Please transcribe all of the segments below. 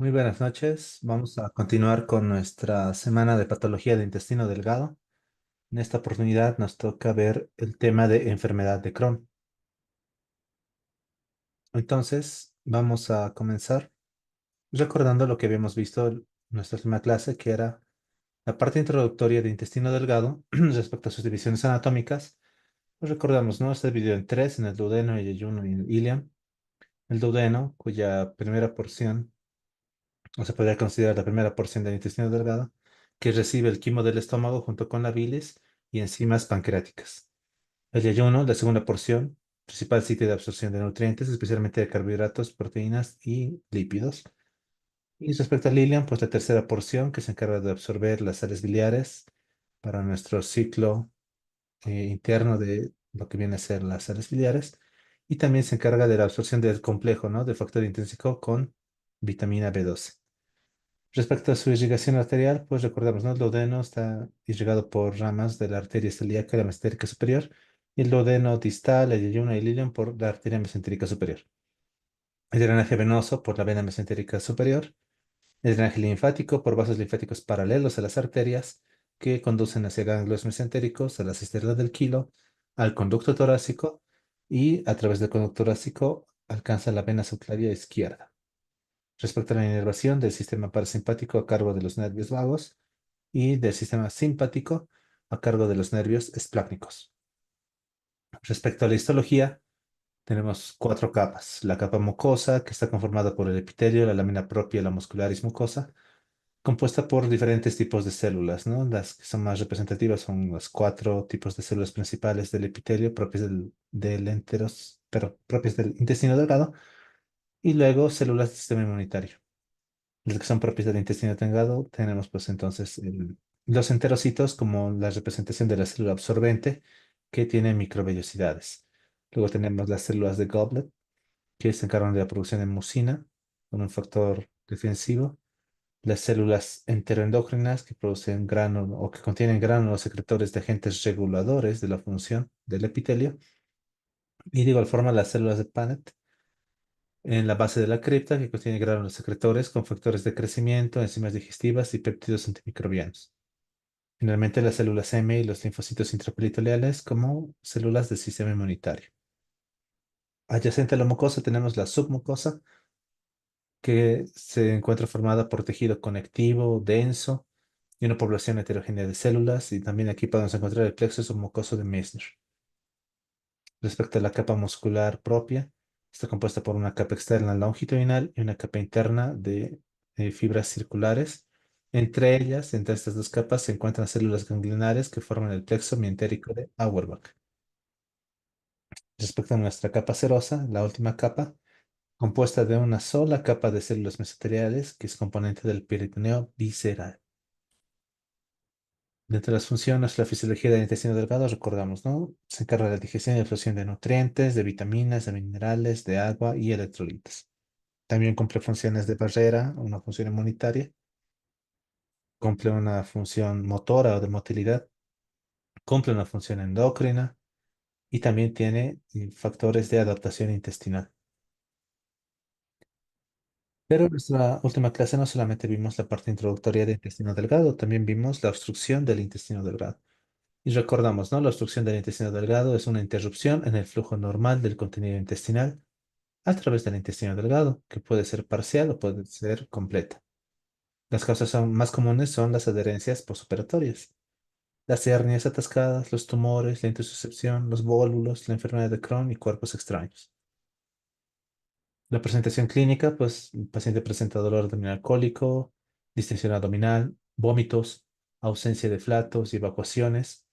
Muy buenas noches. Vamos a continuar con nuestra semana de patología del intestino delgado. En esta oportunidad nos toca ver el tema de enfermedad de Crohn. Entonces, vamos a comenzar recordando lo que habíamos visto en nuestra última clase, que era la parte introductoria de intestino delgado respecto a sus divisiones anatómicas. Pues recordamos, ¿no? Está dividido en tres, en el duodeno, el yeyuno y el ileum. El duodeno, cuya primera porción o se podría considerar la primera porción del intestino delgado, que recibe el quimo del estómago junto con la bilis y enzimas pancreáticas. El ayuno, la segunda porción, principal sitio de absorción de nutrientes, especialmente de carbohidratos, proteínas y lípidos. Y respecto al ileum, pues la tercera porción, que se encarga de absorber las sales biliares para nuestro ciclo interno de lo que viene a ser las sales biliares. Y también se encarga de la absorción del complejo, ¿no? De factor intrínseco con vitamina B12. Respecto a su irrigación arterial, pues recordamos, ¿no? El duodeno está irrigado por ramas de la arteria celíaca y la mesentérica superior, y el duodeno distal, el yeyuno y el ilion por la arteria mesentérica superior. El drenaje venoso por la vena mesentérica superior, el drenaje linfático por vasos linfáticos paralelos a las arterias que conducen hacia ganglios mesentéricos, a la cisterna del quilo, al conducto torácico y a través del conducto torácico alcanza la vena subclavia izquierda. Respecto a la inervación del sistema parasimpático a cargo de los nervios vagos y del sistema simpático a cargo de los nervios esplácnicos. Respecto a la histología, tenemos cuatro capas. La capa mucosa, que está conformada por el epitelio, la lámina propia, la muscularis mucosa, compuesta por diferentes tipos de células, ¿no? Las que son más representativas son los cuatro tipos de células principales del epitelio, propias del pero propias del intestino delgado, y luego células del sistema inmunitario. Los que son propios del intestino delgado, tenemos pues entonces los enterocitos como la representación de la célula absorbente que tiene microvellosidades. Luego tenemos las células de Goblet que se encargan de la producción de mucina con un factor defensivo. Las células enteroendocrinas que producen gránulos o que contienen gránulos secretores de agentes reguladores de la función del epitelio. Y de igual forma las células de Paneth en la base de la cripta que contiene gránulos secretores con factores de crecimiento, enzimas digestivas y péptidos antimicrobianos. Finalmente, las células M y los linfocitos intraperitoneales como células del sistema inmunitario. Adyacente a la mucosa tenemos la submucosa, que se encuentra formada por tejido conectivo, denso y una población heterogénea de células. Y también aquí podemos encontrar el plexo submucoso de Meissner. Respecto a la capa muscular propia, está compuesta por una capa externa longitudinal y una capa interna de fibras circulares. Entre estas dos capas, se encuentran células ganglionares que forman el plexo mientérico de Auerbach. Respecto a nuestra capa serosa, la última capa, compuesta de una sola capa de células mesoteliales, que es componente del peritoneo visceral. Dentro de las funciones, la fisiología del intestino delgado, recordamos, ¿no? Se encarga de la digestión y absorción de nutrientes, de vitaminas, de minerales, de agua y electrolitos. También cumple funciones de barrera, una función inmunitaria, cumple una función motora o de motilidad, cumple una función endocrina y también tiene factores de adaptación intestinal. Pero en nuestra última clase no solamente vimos la parte introductoria del intestino delgado, también vimos la obstrucción del intestino delgado. Y recordamos, ¿no? La obstrucción del intestino delgado es una interrupción en el flujo normal del contenido intestinal a través del intestino delgado, que puede ser parcial o puede ser completa. Las causas más comunes son las adherencias postoperatorias, las hernias atascadas, los tumores, la intususcepción, los vólulos, la enfermedad de Crohn y cuerpos extraños. La presentación clínica, pues el paciente presenta dolor abdominal cólico, distensión abdominal, vómitos, ausencia de flatos y evacuaciones.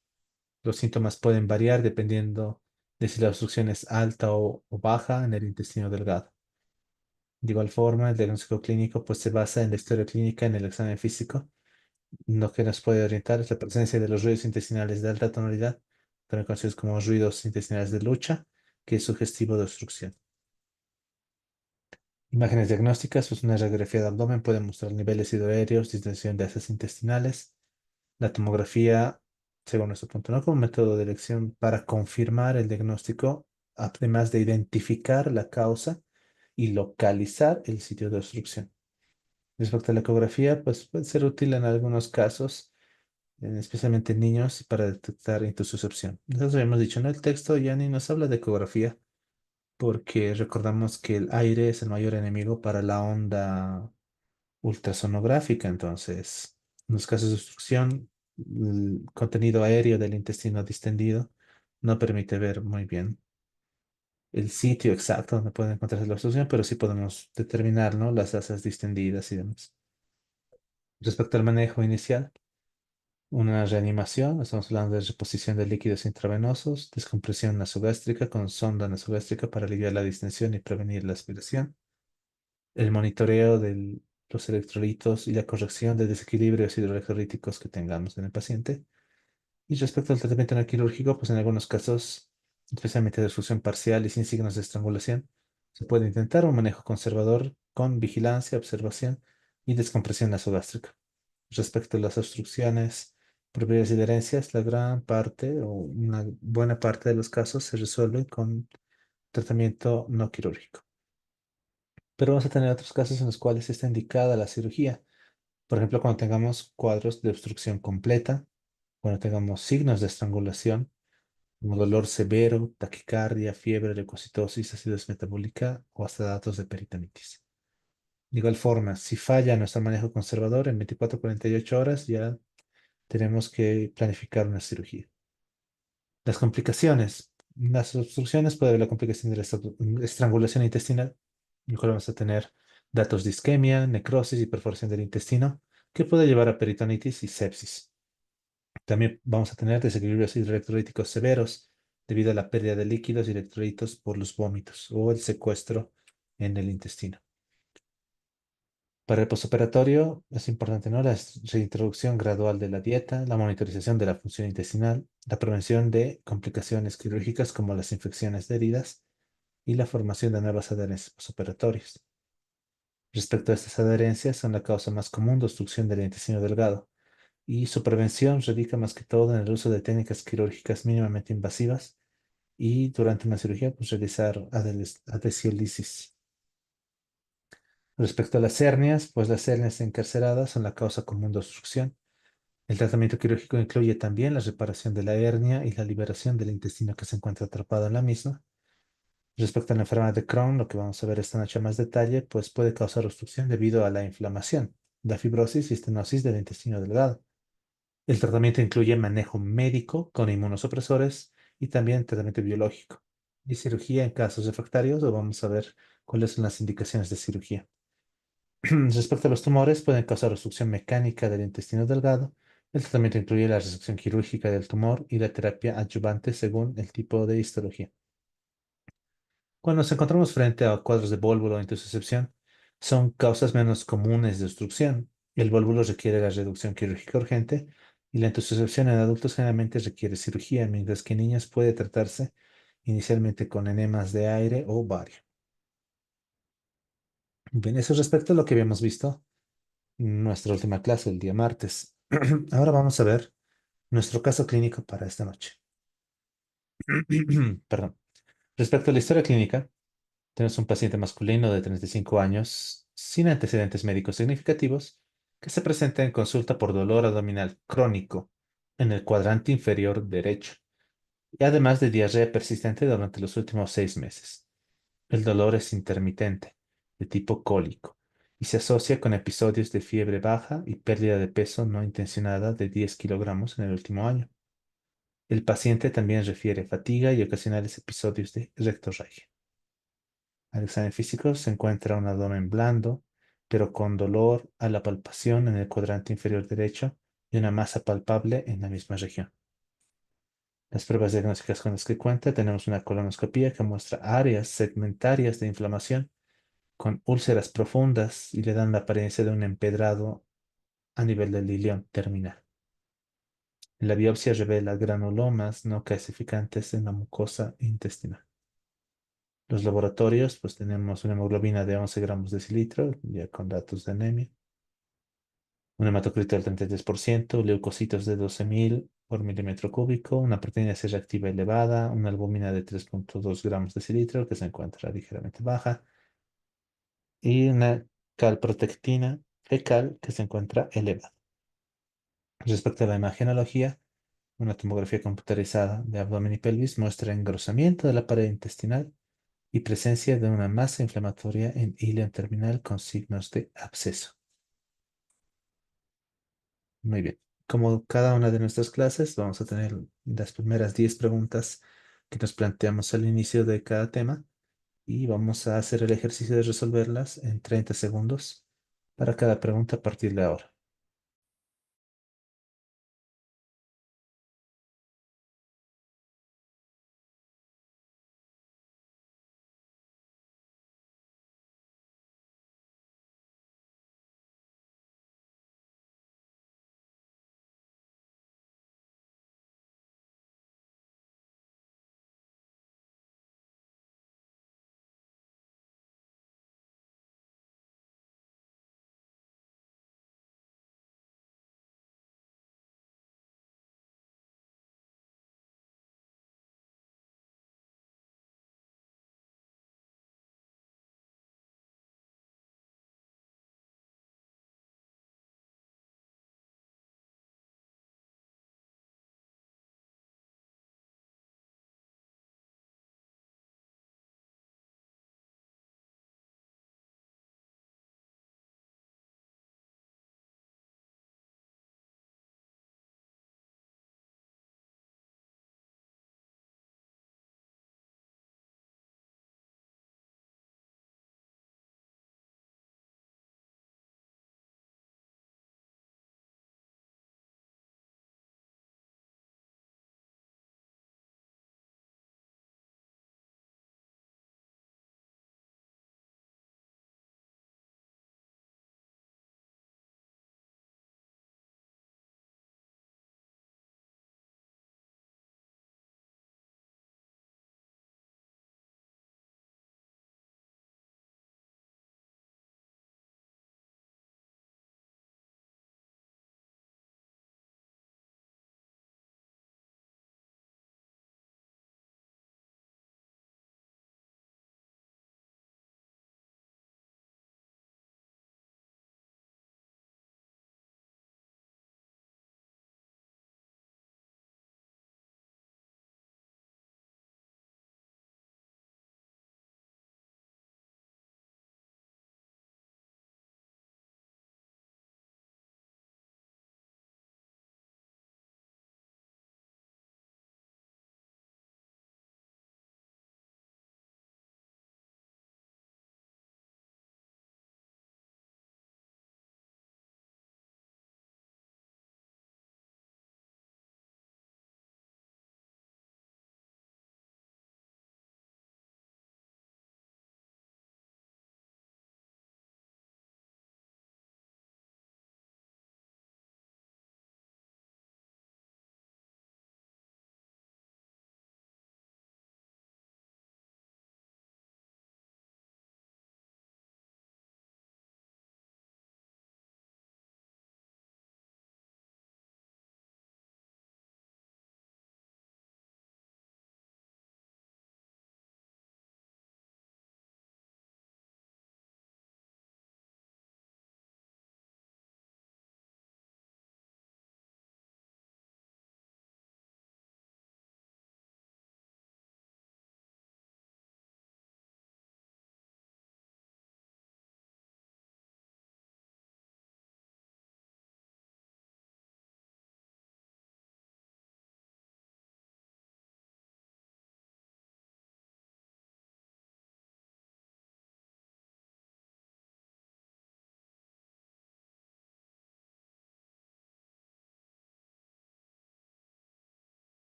Los síntomas pueden variar dependiendo de si la obstrucción es alta o baja en el intestino delgado. De igual forma, el diagnóstico clínico pues, se basa en la historia clínica en el examen físico. Lo que nos puede orientar es la presencia de los ruidos intestinales de alta tonalidad, también conocidos como ruidos intestinales de lucha, que es sugestivo de obstrucción. Imágenes diagnósticas, pues una radiografía de abdomen puede mostrar niveles hidroaéreos, distensión de heces intestinales. La tomografía, según nuestro punto, no como método de elección para confirmar el diagnóstico, además de identificar la causa y localizar el sitio de obstrucción. Respecto a la ecografía, pues puede ser útil en algunos casos, especialmente en niños, para detectar intususcepción. Nosotros habíamos dicho, ¿no? El texto ya ni nos habla de ecografía, porque recordamos que el aire es el mayor enemigo para la onda ultrasonográfica. Entonces, en los casos de obstrucción, el contenido aéreo del intestino distendido no permite ver muy bien el sitio exacto donde puede encontrarse la obstrucción, pero sí podemos determinar, ¿no? Las asas distendidas y demás. Respecto al manejo inicial, una reanimación, estamos hablando de reposición de líquidos intravenosos, descompresión nasogástrica con sonda nasogástrica para aliviar la distensión y prevenir la aspiración, el monitoreo de los electrolitos y la corrección de desequilibrios hidroelectrolíticos que tengamos en el paciente. Y respecto al tratamiento no quirúrgico, pues en algunos casos, especialmente de disfunción parcial y sin signos de estrangulación, se puede intentar un manejo conservador con vigilancia, observación y descompresión nasogástrica. Respecto a las obstrucciones propias y de herencias, la gran parte o una buena parte de los casos se resuelve con tratamiento no quirúrgico. Pero vamos a tener otros casos en los cuales está indicada la cirugía. Por ejemplo, cuando tengamos cuadros de obstrucción completa, cuando tengamos signos de estrangulación, como dolor severo, taquicardia, fiebre, leucocitosis, acidosis metabólica o hasta datos de peritonitis. De igual forma, si falla nuestro manejo conservador en 24 a 48 horas, ya tenemos que planificar una cirugía. Las complicaciones. Las obstrucciones puede haber la complicación de la estrangulación intestinal, en la cual vamos a tener datos de isquemia, necrosis y perforación del intestino, que puede llevar a peritonitis y sepsis. También vamos a tener desequilibrios electrolíticos severos debido a la pérdida de líquidos y electrolitos por los vómitos o el secuestro en el intestino. Para el postoperatorio es importante, ¿no? La reintroducción gradual de la dieta, la monitorización de la función intestinal, la prevención de complicaciones quirúrgicas como las infecciones de heridas y la formación de nuevas adherencias postoperatorias. Respecto a estas adherencias, son la causa más común de obstrucción del intestino delgado y su prevención radica más que todo en el uso de técnicas quirúrgicas mínimamente invasivas y durante una cirugía, pues realizar adhesiolisis. Respecto a las hernias, pues las hernias encarceradas son la causa común de obstrucción. El tratamiento quirúrgico incluye también la reparación de la hernia y la liberación del intestino que se encuentra atrapado en la misma. Respecto a la enfermedad de Crohn, lo que vamos a ver esta noche a más detalle, pues puede causar obstrucción debido a la inflamación, la fibrosis y estenosis del intestino delgado. El tratamiento incluye manejo médico con inmunosupresores y también tratamiento biológico. Y cirugía en casos refractarios, o vamos a ver cuáles son las indicaciones de cirugía. Respecto a los tumores, pueden causar obstrucción mecánica del intestino delgado. El tratamiento incluye la resección quirúrgica del tumor y la terapia adyuvante según el tipo de histología. Cuando nos encontramos frente a cuadros de vólvulo o intussuscepción, son causas menos comunes de obstrucción. El vólvulo requiere la reducción quirúrgica urgente y la intussuscepción en adultos generalmente requiere cirugía, mientras que en niños puede tratarse inicialmente con enemas de aire o bario. Bien, eso respecto a lo que habíamos visto en nuestra última clase el día martes. Ahora vamos a ver nuestro caso clínico para esta noche. Perdón. Respecto a la historia clínica, tenemos un paciente masculino de 35 años sin antecedentes médicos significativos que se presenta en consulta por dolor abdominal crónico en el cuadrante inferior derecho y además de diarrea persistente durante los últimos 6 meses. El dolor es intermitente, de tipo cólico, y se asocia con episodios de fiebre baja y pérdida de peso no intencionada de 10 kilogramos en el último año. El paciente también refiere fatiga y ocasionales episodios de rectorragia. Al examen físico se encuentra un abdomen blando, pero con dolor a la palpación en el cuadrante inferior derecho y una masa palpable en la misma región. Las pruebas diagnósticas con las que cuenta tenemos una colonoscopia que muestra áreas segmentarias de inflamación con úlceras profundas y le dan la apariencia de un empedrado a nivel del ilion terminal. La biopsia revela granulomas no calcificantes en la mucosa intestinal. Los laboratorios, pues tenemos una hemoglobina de 11 gramos de cilitro, ya con datos de anemia, un hematocrito del 33%, leucocitos de 12.000 por milímetro cúbico, una proteína C reactiva elevada, una albúmina de 3,2 gramos de cilitro que se encuentra ligeramente baja y una calprotectina fecal que se encuentra elevado. Respecto a la imagenología, una tomografía computarizada de abdomen y pelvis muestra engrosamiento de la pared intestinal y presencia de una masa inflamatoria en ileum terminal con signos de absceso. Muy bien. Como cada una de nuestras clases, vamos a tener las primeras 10 preguntas que nos planteamos al inicio de cada tema y vamos a hacer el ejercicio de resolverlas en 30 segundos para cada pregunta a partir de ahora.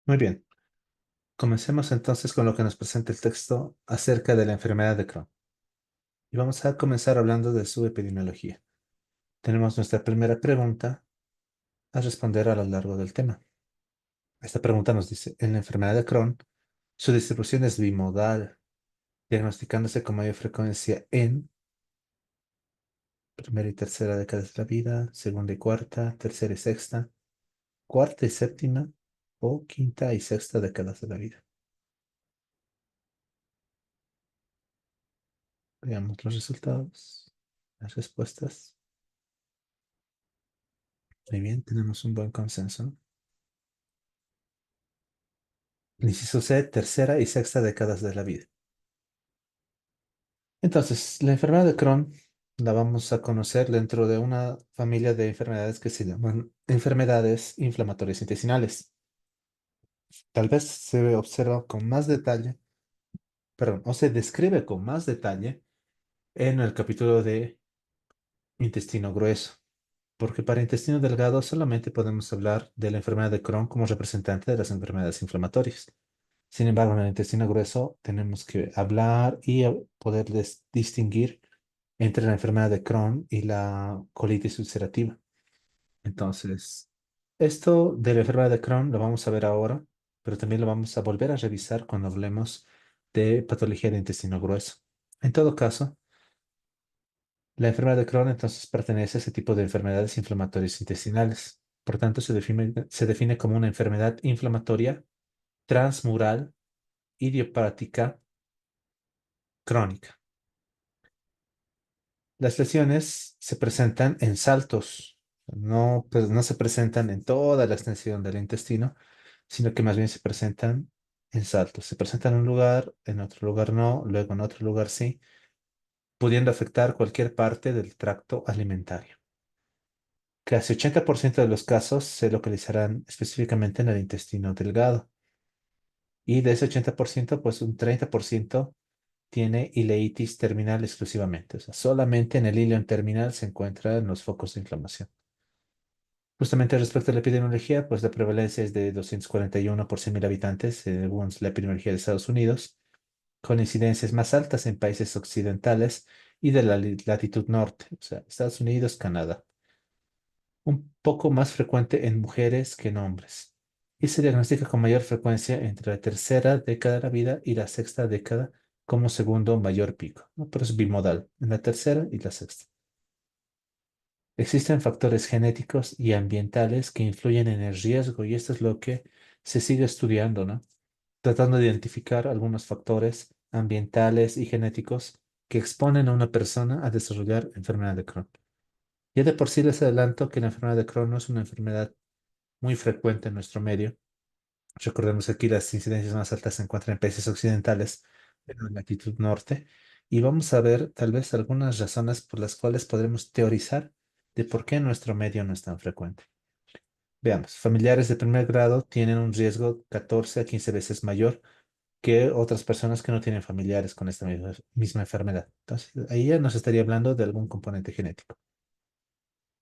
Muy bien. Comencemos entonces con lo que nos presenta el texto acerca de la enfermedad de Crohn. Y vamos a comenzar hablando de su epidemiología. Tenemos nuestra primera pregunta a responder a lo largo del tema. Esta pregunta nos dice, en la enfermedad de Crohn, su distribución es bimodal, diagnosticándose con mayor frecuencia en primera y tercera décadas de la vida, segunda y cuarta, tercera y sexta, cuarta y séptima o quinta y sexta décadas de la vida. Veamos los resultados, las respuestas. Muy bien, tenemos un buen consenso. El inciso C, tercera y sexta décadas de la vida. Entonces, la enfermedad de Crohn la vamos a conocer dentro de una familia de enfermedades que se llaman enfermedades inflamatorias intestinales. Tal vez se observa con más detalle, perdón, o se describe con más detalle en el capítulo de intestino grueso, porque para intestino delgado solamente podemos hablar de la enfermedad de Crohn como representante de las enfermedades inflamatorias. Sin embargo, en el intestino grueso tenemos que hablar y poder distinguir entre la enfermedad de Crohn y la colitis ulcerativa. Entonces, esto de la enfermedad de Crohn lo vamos a ver ahora, pero también lo vamos a volver a revisar cuando hablemos de patología de intestino grueso. En todo caso, la enfermedad de Crohn entonces pertenece a ese tipo de enfermedades inflamatorias intestinales. Por tanto, se define como una enfermedad inflamatoria transmural idiopática crónica. Las lesiones se presentan en saltos, no, pues, no se presentan en toda la extensión del intestino, sino que más bien se presentan en saltos. Se presentan en un lugar, en otro lugar no, luego en otro lugar sí, pudiendo afectar cualquier parte del tracto alimentario. Casi 80% de los casos se localizarán específicamente en el intestino delgado. Y de ese 80%, pues un 30% tiene ileitis terminal exclusivamente. O sea, solamente en el ilion terminal se encuentran los focos de inflamación. Justamente respecto a la epidemiología, pues la prevalencia es de 241 por 100.000 habitantes, según la epidemiología de Estados Unidos, con incidencias más altas en países occidentales y de la latitud norte, o sea, Estados Unidos, Canadá. Un poco más frecuente en mujeres que en hombres. Y se diagnostica con mayor frecuencia entre la tercera década de la vida y la sexta década como segundo mayor pico, ¿no? Pero es bimodal, en la tercera y la sexta. Existen factores genéticos y ambientales que influyen en el riesgo y esto es lo que se sigue estudiando, ¿no? Tratando de identificar algunos factores ambientales y genéticos que exponen a una persona a desarrollar enfermedad de Crohn. Ya de por sí les adelanto que la enfermedad de Crohn no es una enfermedad muy frecuente en nuestro medio. Recordemos que aquí las incidencias más altas se encuentran en países occidentales, en la latitud norte, y vamos a ver tal vez algunas razones por las cuales podremos teorizar de por qué nuestro medio no es tan frecuente. Veamos, familiares de primer grado tienen un riesgo 14 a 15 veces mayor que otras personas que no tienen familiares con esta misma enfermedad. Entonces, ahí ya nos estaría hablando de algún componente genético.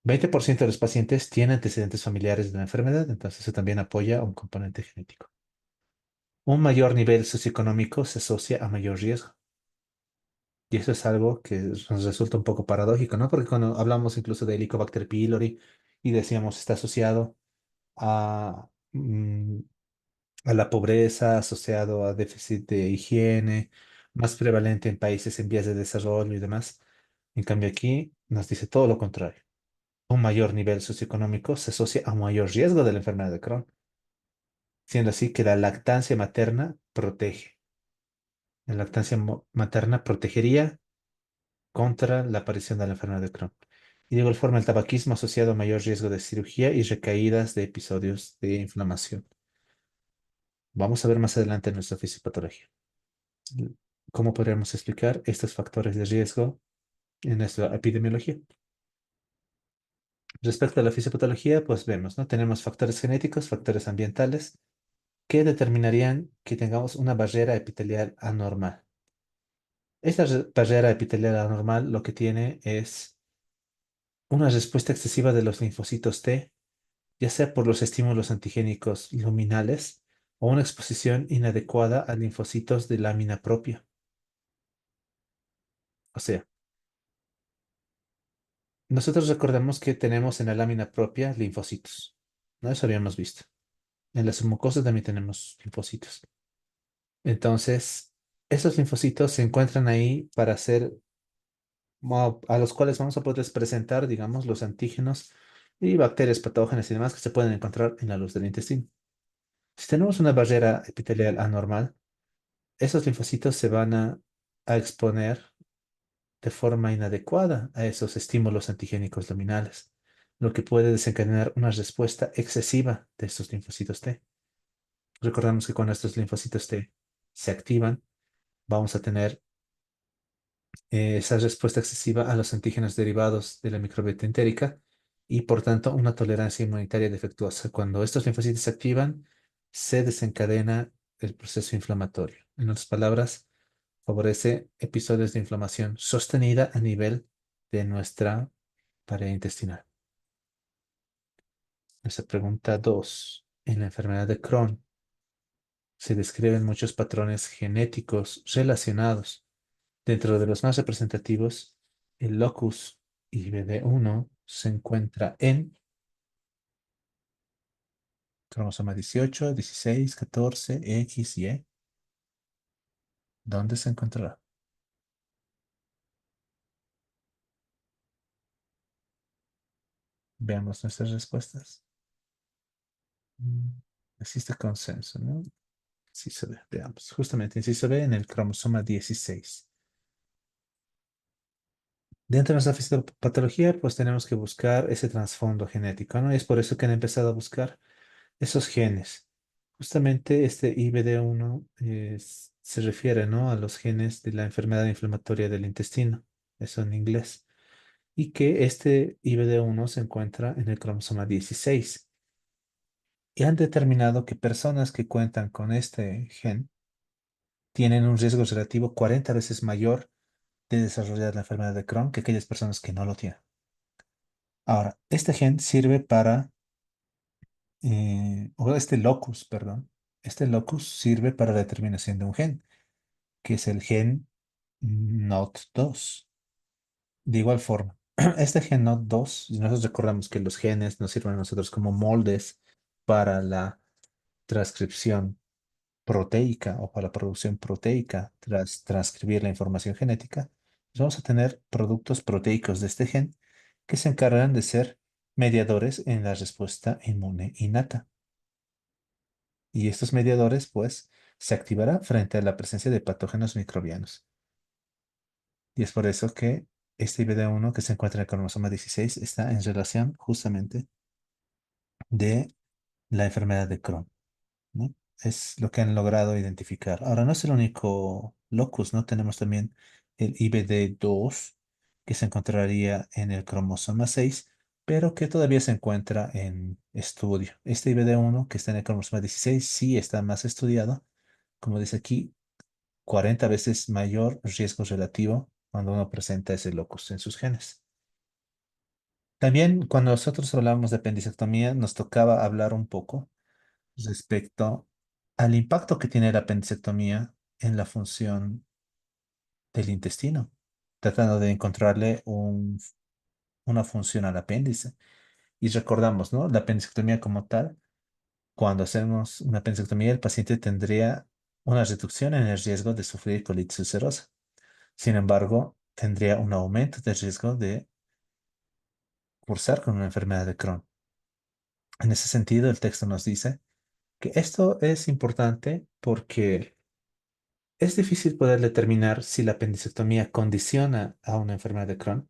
20% de los pacientes tienen antecedentes familiares de la enfermedad, entonces eso también apoya a un componente genético. Un mayor nivel socioeconómico se asocia a mayor riesgo. Y eso es algo que nos resulta un poco paradójico, ¿no? Porque cuando hablamos incluso de Helicobacter pylori y decíamos está asociado a, a la pobreza, asociado a déficit de higiene, más prevalente en países en vías de desarrollo y demás. En cambio aquí nos dice todo lo contrario. Un mayor nivel socioeconómico se asocia a un mayor riesgo de la enfermedad de Crohn, siendo así que la lactancia materna protege. La lactancia materna protegería contra la aparición de la enfermedad de Crohn. Y de igual forma, el tabaquismo asociado a mayor riesgo de cirugía y recaídas de episodios de inflamación. Vamos a ver más adelante en nuestra fisiopatología. ¿Cómo podríamos explicar estos factores de riesgo en nuestra epidemiología? Respecto a la fisiopatología, pues vemos, ¿no? Tenemos factores genéticos, factores ambientales, que determinarían que tengamos una barrera epitelial anormal. Esta barrera epitelial anormal lo que tiene es una respuesta excesiva de los linfocitos T, ya sea por los estímulos antigénicos luminales o una exposición inadecuada a linfocitos de lámina propia. O sea, nosotros recordamos que tenemos en la lámina propia linfocitos, ¿no? Eso habíamos visto. En las mucosas también tenemos linfocitos. Entonces, esos linfocitos se encuentran ahí para hacer, a los cuales vamos a poder presentar, digamos, los antígenos y bacterias patógenas y demás que se pueden encontrar en la luz del intestino. Si tenemos una barrera epitelial anormal, esos linfocitos se van a exponer de forma inadecuada a esos estímulos antigénicos luminales, lo que puede desencadenar una respuesta excesiva de estos linfocitos T. Recordamos que cuando estos linfocitos T se activan, vamos a tener esa respuesta excesiva a los antígenos derivados de la microbiota entérica y, por tanto, una tolerancia inmunitaria defectuosa. Cuando estos linfocitos se activan, se desencadena el proceso inflamatorio. En otras palabras, favorece episodios de inflamación sostenida a nivel de nuestra pared intestinal. Esa pregunta 2. En la enfermedad de Crohn se describen muchos patrones genéticos relacionados. Dentro de los más representativos, el locus IBD1 se encuentra en cromosoma 18, 16, 14, X, Y. ¿Dónde se encontrará? Veamos nuestras respuestas. Mm, Existe consenso, ¿no? Sí se ve, veamos. Justamente, sí se ve en el cromosoma 16. Dentro de nuestra fisiopatología, pues tenemos que buscar ese trasfondo genético, ¿no? Y es por eso que han empezado a buscar esos genes. Justamente este IBD1 se refiere, ¿no? A los genes de la enfermedad inflamatoria del intestino, eso en inglés. Y que este IBD1 se encuentra en el cromosoma 16. Y han determinado que personas que cuentan con este gen tienen un riesgo relativo 40 veces mayor de desarrollar la enfermedad de Crohn que aquellas personas que no lo tienen. Ahora, este gen sirve para, o este locus, perdón, este locus sirve para la determinación de un gen, que es el gen NOT2. De igual forma, este gen NOT2, y nosotros recordamos que los genes nos sirven a nosotros como moldes para la transcripción proteica o para la producción proteica tras transcribir la información genética, pues vamos a tener productos proteicos de este gen que se encargan de ser mediadores en la respuesta inmune innata. Y estos mediadores, pues, se activarán frente a la presencia de patógenos microbianos. Y es por eso que este IBD1 que se encuentra en el cromosoma 16 está en relación justamente de la enfermedad de Crohn, ¿no? Es lo que han logrado identificar. Ahora, no es el único locus, ¿no? Tenemos también el IBD2, que se encontraría en el cromosoma 6, pero que todavía se encuentra en estudio. Este IBD1, que está en el cromosoma 16, sí está más estudiado. Como dice aquí, 40 veces mayor riesgo relativo cuando uno presenta ese locus en sus genes. También cuando nosotros hablamos de apendicectomía, nos tocaba hablar un poco respecto al impacto que tiene la apendicectomía en la función del intestino, tratando de encontrarle una función al apéndice. Y recordamos, ¿no? La apendicectomía como tal, cuando hacemos una apendicectomía, el paciente tendría una reducción en el riesgo de sufrir colitis ulcerosa. Sin embargo, tendría un aumento del riesgo de cursar con una enfermedad de Crohn. En ese sentido, el texto nos dice que esto es importante porque es difícil poder determinar si la apendicectomía condiciona a una enfermedad de Crohn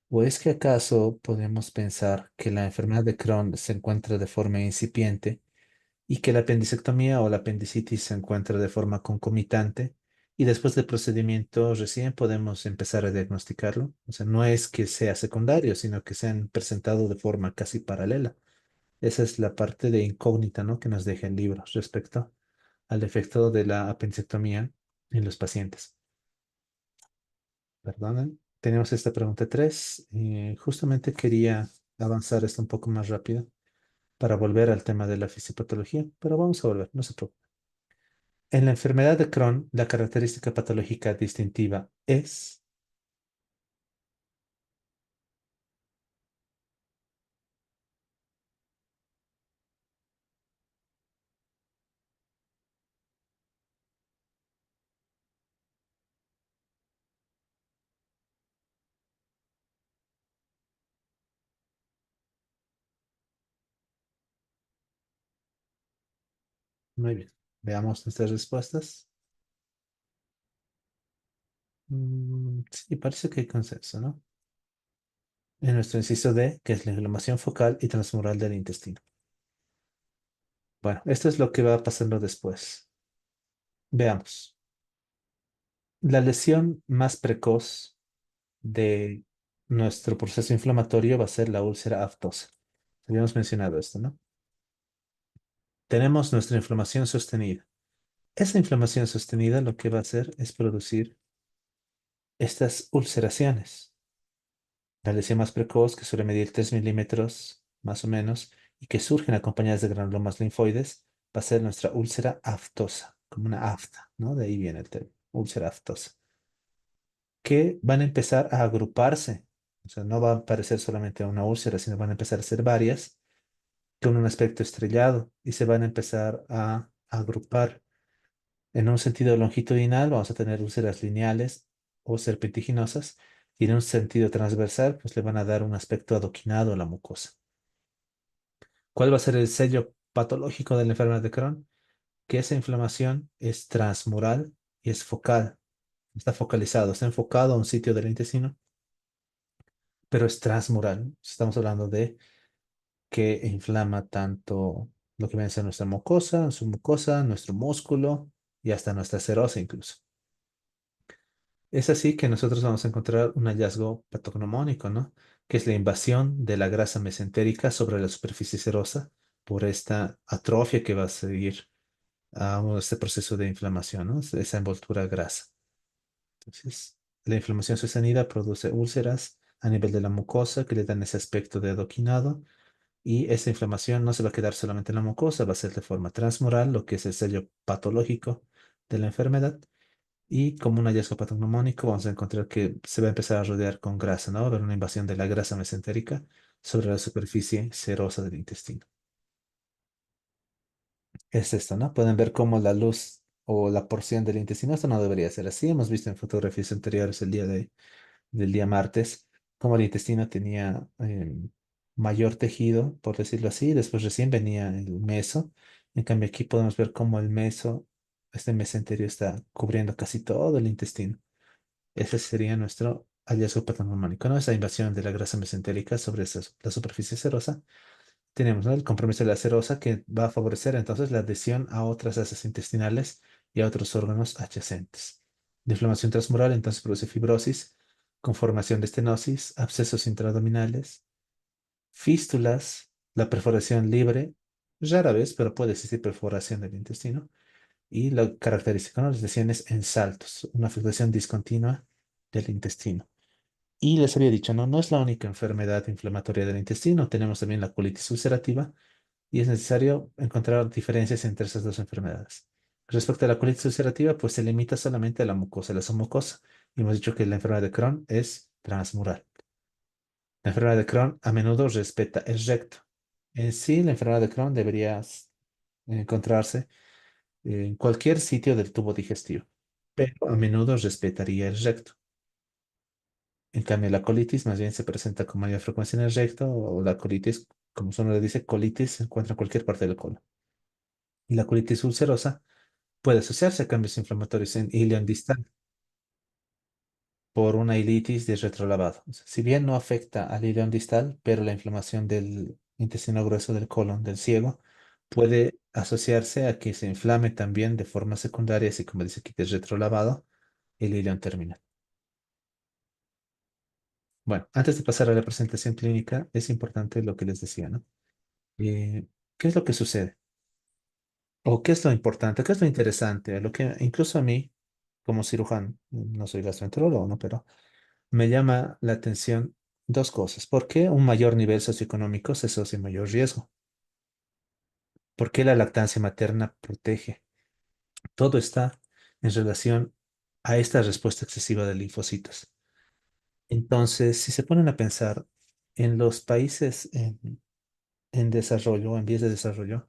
o es que acaso podemos pensar que la enfermedad de Crohn se encuentra de forma incipiente y que la apendicectomía o la apendicitis se encuentra de forma concomitante y después del procedimiento recién podemos empezar a diagnosticarlo. O sea, no es que sea secundario, sino que se han presentado de forma casi paralela. Esa es la parte de incógnita, ¿no? Que nos deja el libro respecto al efecto de la apendicectomía en los pacientes. Perdonen. Tenemos esta pregunta 3. Justamente quería avanzar esto un poco más rápido para volver al tema de la fisiopatología, pero vamos a volver, no se preocupen. En la enfermedad de Crohn, la característica patológica distintiva es, muy bien, veamos nuestras respuestas. Sí, parece que hay consenso, ¿no? En nuestro inciso D, que es la inflamación focal y transmural del intestino. Bueno, esto es lo que va pasando después. Veamos. La lesión más precoz de nuestro proceso inflamatorio va a ser la úlcera aftosa. Habíamos mencionado esto, ¿no? Tenemos nuestra inflamación sostenida. Esa inflamación sostenida lo que va a hacer es producir estas ulceraciones. La lesión más precoz, que suele medir 3 milímetros más o menos, y que surgen acompañadas de granulomas linfoides, va a ser nuestra úlcera aftosa, como una afta, ¿no? De ahí viene el término, úlcera aftosa, que van a empezar a agruparse. O sea, no va a parecer solamente una úlcera, sino van a empezar a ser varias, con un aspecto estrellado, y se van a empezar a agrupar. En un sentido longitudinal vamos a tener úlceras lineales o serpentiginosas, y en un sentido transversal pues le van a dar un aspecto adoquinado a la mucosa. ¿Cuál va a ser el sello patológico de la enfermedad de Crohn? Que esa inflamación es transmural y es focal. Está focalizado, está enfocado a un sitio del intestino, pero es transmural. Estamos hablando de que inflama tanto lo que viene a ser nuestra mucosa, su mucosa, nuestro músculo y hasta nuestra serosa incluso. Es así que nosotros vamos a encontrar un hallazgo patognomónico, ¿no? Que es la invasión de la grasa mesentérica sobre la superficie serosa por esta atrofia que va a seguir a este proceso de inflamación, ¿no? Esa envoltura grasa. Entonces, la inflamación sostenida produce úlceras a nivel de la mucosa que le dan ese aspecto de adoquinado, y esa inflamación no se va a quedar solamente en la mucosa, va a ser de forma transmural, lo que es el sello patológico de la enfermedad. Y como un hallazgo patognomónico, vamos a encontrar que se va a empezar a rodear con grasa, ¿no? Va a haber una invasión de la grasa mesentérica sobre la superficie serosa del intestino. Es esto, ¿no? Pueden ver cómo la luz o la porción del intestino, esto no debería ser así. Hemos visto en fotografías anteriores del día martes cómo el intestino tenía mayor tejido, por decirlo así, y después recién venía el meso. En cambio, aquí podemos ver cómo el meso, este mesenterio está cubriendo casi todo el intestino. Ese sería nuestro hallazgo patognomónico, ¿no? Esa invasión de la grasa mesentérica sobre la superficie serosa. Tenemos, ¿no? El compromiso de la serosa que va a favorecer entonces la adhesión a otras heces intestinales y a otros órganos adyacentes. La inflamación transmural entonces produce fibrosis, conformación de estenosis, abscesos intraabdominales, fístulas, la perforación libre, rara vez, pero puede existir perforación del intestino. Y la característica, ¿no? Las lesiones en saltos, una afectación discontinua del intestino. Y les había dicho, no, no es la única enfermedad inflamatoria del intestino, tenemos también la colitis ulcerativa, y es necesario encontrar diferencias entre esas dos enfermedades. Respecto a la colitis ulcerativa, pues se limita solamente a la mucosa, la submucosa. Y hemos dicho que la enfermedad de Crohn es transmural. La enfermedad de Crohn a menudo respeta el recto. En sí, la enfermedad de Crohn debería encontrarse en cualquier sitio del tubo digestivo, pero a menudo respetaría el recto. En cambio, la colitis más bien se presenta con mayor frecuencia en el recto, o la colitis, como su nombre le dice, colitis se encuentra en cualquier parte del colon. Y la colitis ulcerosa puede asociarse a cambios inflamatorios en ilion distal por una ilitis de retrolavado. O sea, si bien no afecta al ilion distal, pero la inflamación del intestino grueso del colon del ciego puede asociarse a que se inflame también de forma secundaria, así como dice aquí, de retrolavado, el ilion terminal. Bueno, antes de pasar a la presentación clínica, es importante lo que les decía, ¿no? ¿Qué es lo que sucede? ¿O qué es lo importante? ¿Qué es lo interesante? Lo que incluso a mí, como cirujano, no soy gastroenterólogo, ¿no? Pero me llama la atención dos cosas. ¿Por qué un mayor nivel socioeconómico se asocia a mayor riesgo? ¿Por qué la lactancia materna protege? Todo está en relación a esta respuesta excesiva de linfocitos. Entonces, si se ponen a pensar en los países en desarrollo, en vías de desarrollo,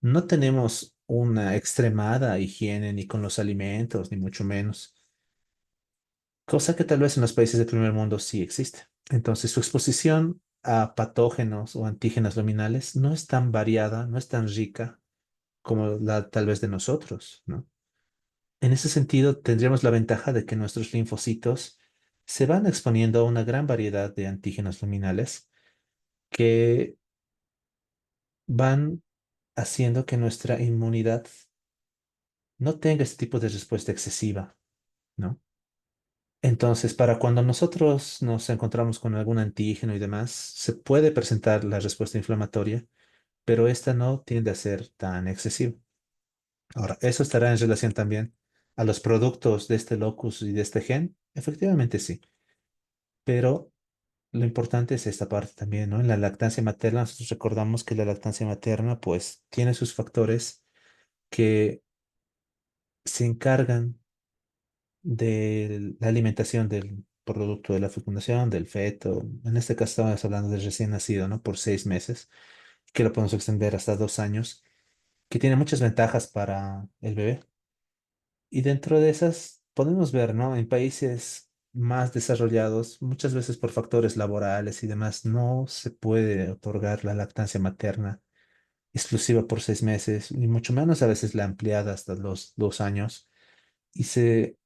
no tenemos una extremada higiene ni con los alimentos, ni mucho menos, cosa que tal vez en los países del primer mundo sí existe. Entonces, su exposición a patógenos o antígenos luminales no es tan variada, no es tan rica como la tal vez de nosotros, ¿no? En ese sentido, tendríamos la ventaja de que nuestros linfocitos se van exponiendo a una gran variedad de antígenos luminales que van haciendo que nuestra inmunidad no tenga este tipo de respuesta excesiva, ¿no? Entonces, para cuando nosotros nos encontramos con algún antígeno y demás, se puede presentar la respuesta inflamatoria, pero esta no tiende a ser tan excesiva. Ahora, eso estará en relación también a los productos de este locus y de este gen. Efectivamente, sí, pero lo importante es esta parte también, ¿no? En la lactancia materna, nosotros recordamos que la lactancia materna, pues, tiene sus factores que se encargan de la alimentación del producto de la fecundación, del feto. En este caso estamos hablando del recién nacido, ¿no? Por 6 meses, que lo podemos extender hasta 2 años, que tiene muchas ventajas para el bebé. Y dentro de esas podemos ver, ¿no? En países más desarrollados, muchas veces por factores laborales y demás, no se puede otorgar la lactancia materna exclusiva por 6 meses, y mucho menos a veces la ampliada hasta los 2 años. Y se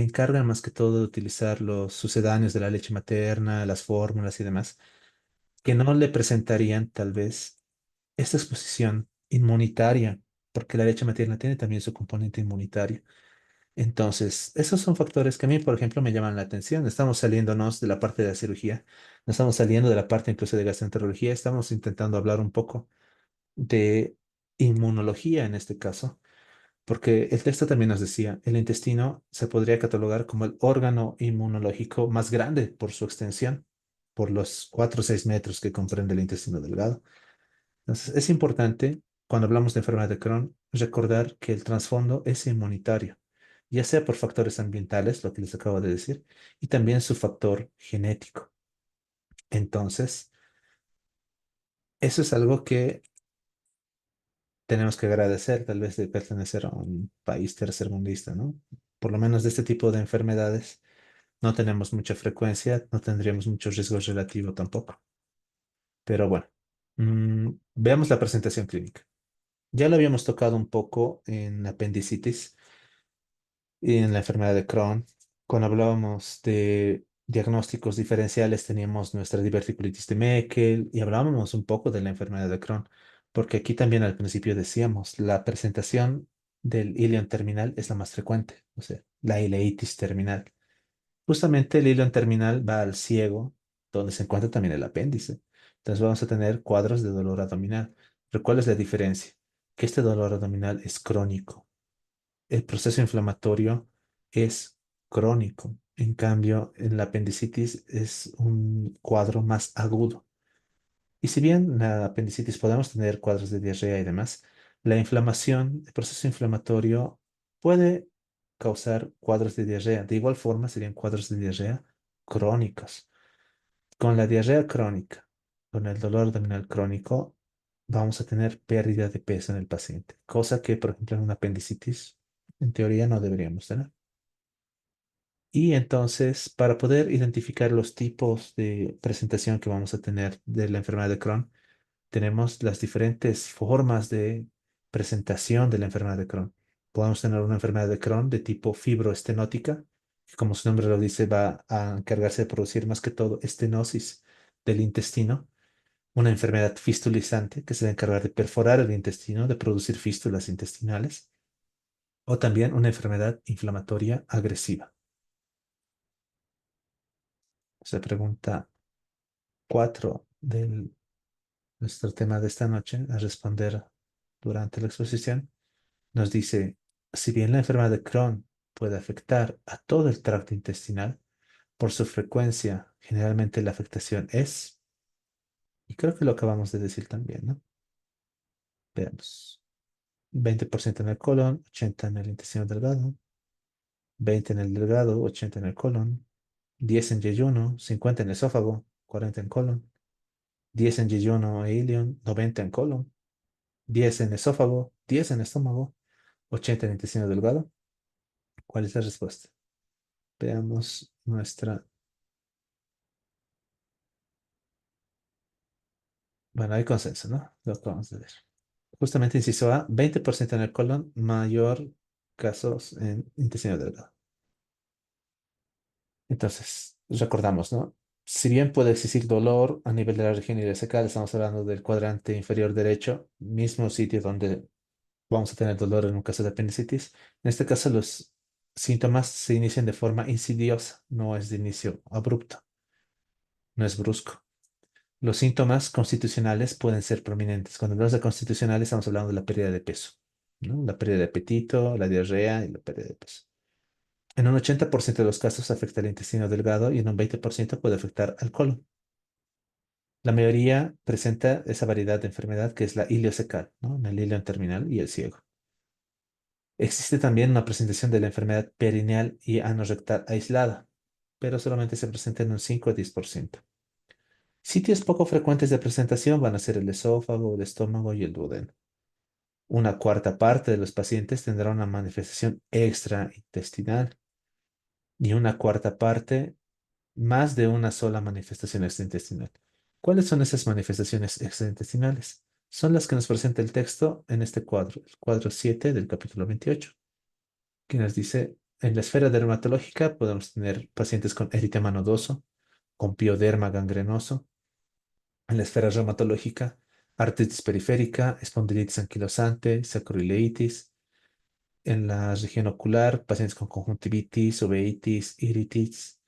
encargan más que todo de utilizar los sucedáneos de la leche materna, las fórmulas y demás, que no le presentarían tal vez esta exposición inmunitaria, porque la leche materna tiene también su componente inmunitario. Entonces, esos son factores que a mí, por ejemplo, me llaman la atención. Estamos saliéndonos de la parte de la cirugía, no estamos saliendo de la parte incluso de gastroenterología, estamos intentando hablar un poco de inmunología en este caso, porque el texto también nos decía, el intestino se podría catalogar como el órgano inmunológico más grande por su extensión, por los 4 o 6 metros que comprende el intestino delgado. Entonces, es importante, cuando hablamos de enfermedad de Crohn, recordar que el trasfondo es inmunitario, ya sea por factores ambientales, lo que les acabo de decir, y también su factor genético. Entonces, eso es algo que tenemos que agradecer, tal vez, de pertenecer a un país tercermundista, ¿no? Por lo menos de este tipo de enfermedades no tenemos mucha frecuencia, no tendríamos mucho riesgo relativo tampoco. Pero bueno, veamos la presentación clínica. Ya lo habíamos tocado un poco en apendicitis y en la enfermedad de Crohn. Cuando hablábamos de diagnósticos diferenciales, teníamos nuestra diverticulitis de Meckel y hablábamos un poco de la enfermedad de Crohn, porque aquí también al principio decíamos, la presentación del ilion terminal es la más frecuente, o sea, la ileitis terminal. Justamente el ilion terminal va al ciego, donde se encuentra también el apéndice. Entonces vamos a tener cuadros de dolor abdominal. Pero ¿cuál es la diferencia? Que este dolor abdominal es crónico. El proceso inflamatorio es crónico. En cambio, en la apendicitis es un cuadro más agudo. Y si bien en la apendicitis podemos tener cuadros de diarrea y demás, la inflamación, el proceso inflamatorio puede causar cuadros de diarrea. De igual forma, serían cuadros de diarrea crónicos. Con la diarrea crónica, con el dolor abdominal crónico, vamos a tener pérdida de peso en el paciente, cosa que, por ejemplo, en una apendicitis, en teoría no deberíamos tener. Y entonces, para poder identificar los tipos de presentación que vamos a tener de la enfermedad de Crohn, tenemos las diferentes formas de presentación de la enfermedad de Crohn. Podemos tener una enfermedad de Crohn de tipo fibroestenótica, que como su nombre lo dice, va a encargarse de producir más que todo estenosis del intestino. Una enfermedad fistulizante, que se va a encargar de perforar el intestino, de producir fístulas intestinales. O también una enfermedad inflamatoria agresiva. Se pregunta 4 de nuestro tema de esta noche a responder durante la exposición. Nos dice, si bien la enfermedad de Crohn puede afectar a todo el tracto intestinal, por su frecuencia, generalmente la afectación es, y creo que lo acabamos de decir también, ¿no? Veamos. 20% en el colon, 80 en el intestino delgado, 20 en el delgado, 80 en el colon, 10 en yeyuno, 50 en esófago, 40 en colon, 10 en yeyuno e ilion, 90 en colon, 10 en esófago, 10 en estómago, 80 en intestino delgado. ¿Cuál es la respuesta? Veamos nuestra... Bueno, hay consenso, ¿no? Lo acabamos de ver. Justamente inciso A, 20% en el colon, mayor casos en intestino delgado. Entonces, recordamos, ¿no? Si bien puede existir dolor a nivel de la región ileocecal, estamos hablando del cuadrante inferior derecho, mismo sitio donde vamos a tener dolor en un caso de apendicitis. En este caso, los síntomas se inician de forma insidiosa, no es de inicio abrupto, no es brusco. Los síntomas constitucionales pueden ser prominentes. Cuando hablamos de constitucionales, estamos hablando de la pérdida de peso, ¿no? La pérdida de apetito, la diarrea y la pérdida de peso. En un 80% de los casos afecta el intestino delgado y en un 20% puede afectar al colon. La mayoría presenta esa variedad de enfermedad que es la ileocecal, ¿no? En el ilion terminal y el ciego. Existe también una presentación de la enfermedad perineal y anorrectal aislada, pero solamente se presenta en un 5 a 10%. Sitios poco frecuentes de presentación van a ser el esófago, el estómago y el duodeno. Una cuarta parte de los pacientes tendrá una manifestación extraintestinal y una cuarta parte más de una sola manifestación extraintestinal. ¿Cuáles son esas manifestaciones extraintestinales? Son las que nos presenta el texto en este cuadro, el cuadro 7 del capítulo 28, que nos dice, en la esfera dermatológica podemos tener pacientes con eritema nodoso, con pioderma gangrenoso, en la esfera reumatológica, artritis periférica, espondilitis anquilosante, sacroileitis, en la región ocular, pacientes con conjuntivitis, uveitis, iritis,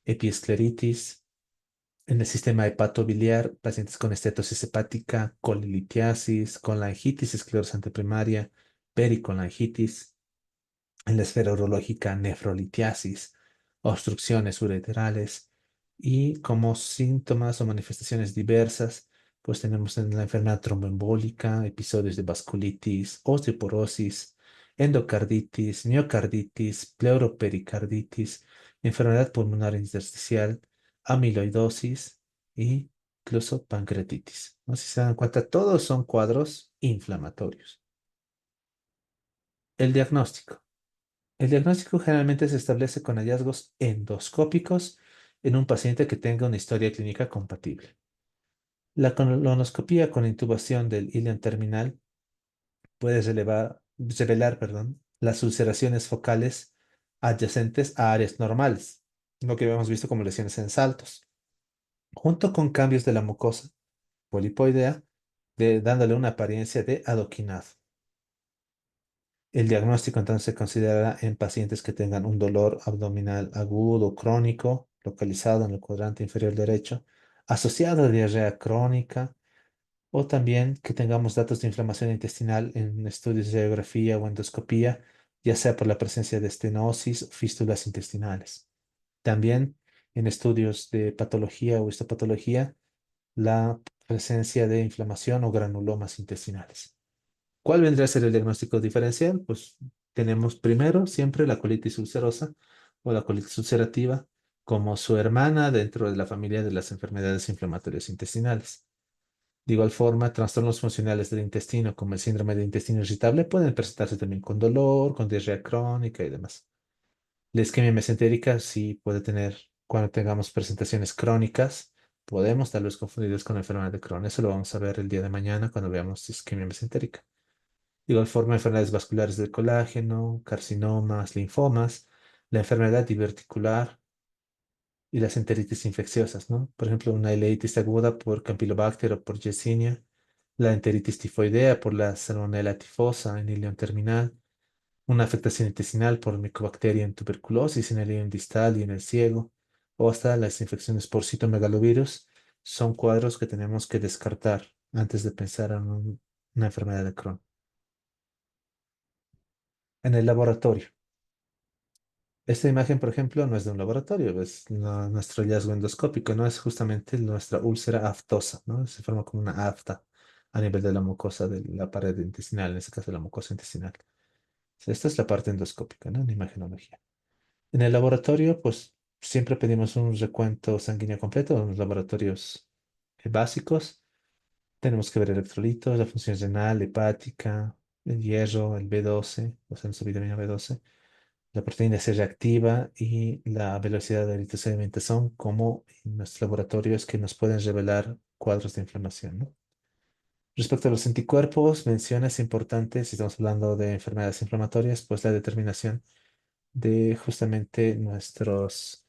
epiescleritis, en el sistema hepatobiliar, pacientes con estetosis hepática, colilitiasis, colangitis esclerosante primaria, pericolangitis. En la esfera urológica, nefrolitiasis, obstrucciones ureterales y como síntomas o manifestaciones diversas, pues tenemos en la enfermedad tromboembólica, episodios de vasculitis, osteoporosis, endocarditis, miocarditis, pleuropericarditis, enfermedad pulmonar intersticial, amiloidosis y incluso pancreatitis. ¿No? Si se dan cuenta, todos son cuadros inflamatorios. El diagnóstico. El diagnóstico generalmente se establece con hallazgos endoscópicos en un paciente que tenga una historia clínica compatible. La colonoscopia con intubación del ilion terminal puede revelar, las ulceraciones focales adyacentes a áreas normales, lo que hemos visto como lesiones en saltos, junto con cambios de la mucosa polipoidea, dándole una apariencia de adoquinado. El diagnóstico entonces se considera en pacientes que tengan un dolor abdominal agudo, crónico, localizado en el cuadrante inferior derecho, asociado a diarrea crónica, o también que tengamos datos de inflamación intestinal en estudios de radiografía o endoscopía, ya sea por la presencia de estenosis o fístulas intestinales. También en estudios de patología o histopatología, la presencia de inflamación o granulomas intestinales. ¿Cuál vendría a ser el diagnóstico diferencial? Pues tenemos primero siempre la colitis ulcerosa o la colitis ulcerativa como su hermana dentro de la familia de las enfermedades inflamatorias intestinales. De igual forma, trastornos funcionales del intestino como el síndrome de intestino irritable pueden presentarse también con dolor, con diarrea crónica y demás. La isquemia mesentérica sí puede tener, cuando tengamos presentaciones crónicas, podemos tal vez confundirlos con la enfermedad de Crohn. Eso lo vamos a ver el día de mañana cuando veamos isquemia mesentérica. De igual forma, enfermedades vasculares del colágeno, carcinomas, linfomas, la enfermedad diverticular y las enteritis infecciosas, ¿no? Por ejemplo, una ileitis aguda por Campylobacter o por Yersinia, la enteritis tifoidea por la Salmonella tifosa en ilion terminal, una afectación intestinal por Mycobacterium tuberculosis en el ilion distal y en el ciego, o hasta las infecciones por citomegalovirus, son cuadros que tenemos que descartar antes de pensar en una enfermedad de Crohn. En el laboratorio. Esta imagen, por ejemplo, no es de un laboratorio, es nuestro hallazgo endoscópico, no es justamente nuestra úlcera aftosa, ¿no? Se forma como una afta a nivel de la mucosa de la pared intestinal, en este caso la mucosa intestinal. Esta es la parte endoscópica, ¿no? En imagenología. En el laboratorio, pues siempre pedimos un recuento sanguíneo completo, en los laboratorios básicos. Tenemos que ver electrolitos, la función renal, hepática, el hierro, el B12, o sea, nuestra vitamina B12, la proteína C reactiva y la velocidad de eritrosedimentación, como en nuestros laboratorios que nos pueden revelar cuadros de inflamación, ¿no? Respecto a los anticuerpos, menciones importantes, si estamos hablando de enfermedades inflamatorias, pues la determinación de justamente nuestros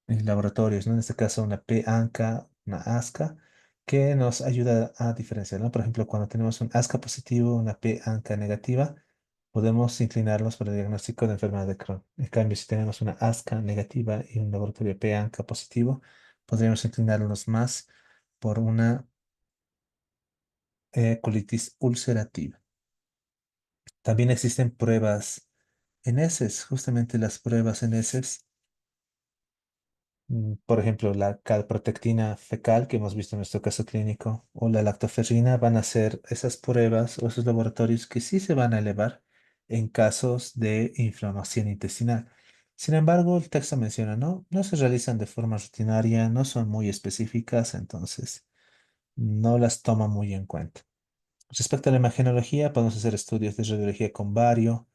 laboratorios, ¿no? En este caso, una P-ANCA, una ASCA, que nos ayuda a diferenciar, ¿no? Por ejemplo, cuando tenemos un ASCA positivo, una P-ANCA negativa, podemos inclinarnos por el diagnóstico de enfermedad de Crohn. En cambio, si tenemos una ASCA negativa y un laboratorio P-ANCA positivo, podríamos inclinarnos más por una colitis ulcerativa. También existen pruebas en heces, justamente las pruebas en heces. Por ejemplo, la calprotectina fecal que hemos visto en nuestro caso clínico o la lactoferrina van a ser esas pruebas o esos laboratorios que sí se van a elevar en casos de inflamación intestinal. Sin embargo, el texto menciona, ¿no? No se realizan de forma rutinaria, no son muy específicas, entonces no las toma muy en cuenta. Respecto a la imagenología, podemos hacer estudios de radiología con bario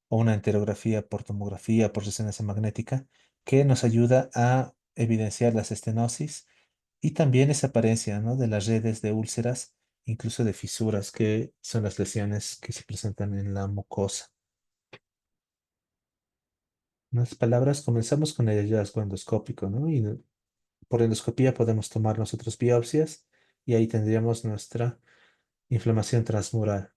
o una enterografía por tomografía por resonancia magnética que nos ayuda a evidenciar las estenosis y también esa apariencia, ¿no? De las redes de úlceras, incluso de fisuras, que son las lesiones que se presentan en la mucosa. En otras palabras, comenzamos con el hallazgo endoscópico, ¿no? Y por endoscopía podemos tomar nosotros biopsias y ahí tendríamos nuestra inflamación transmural,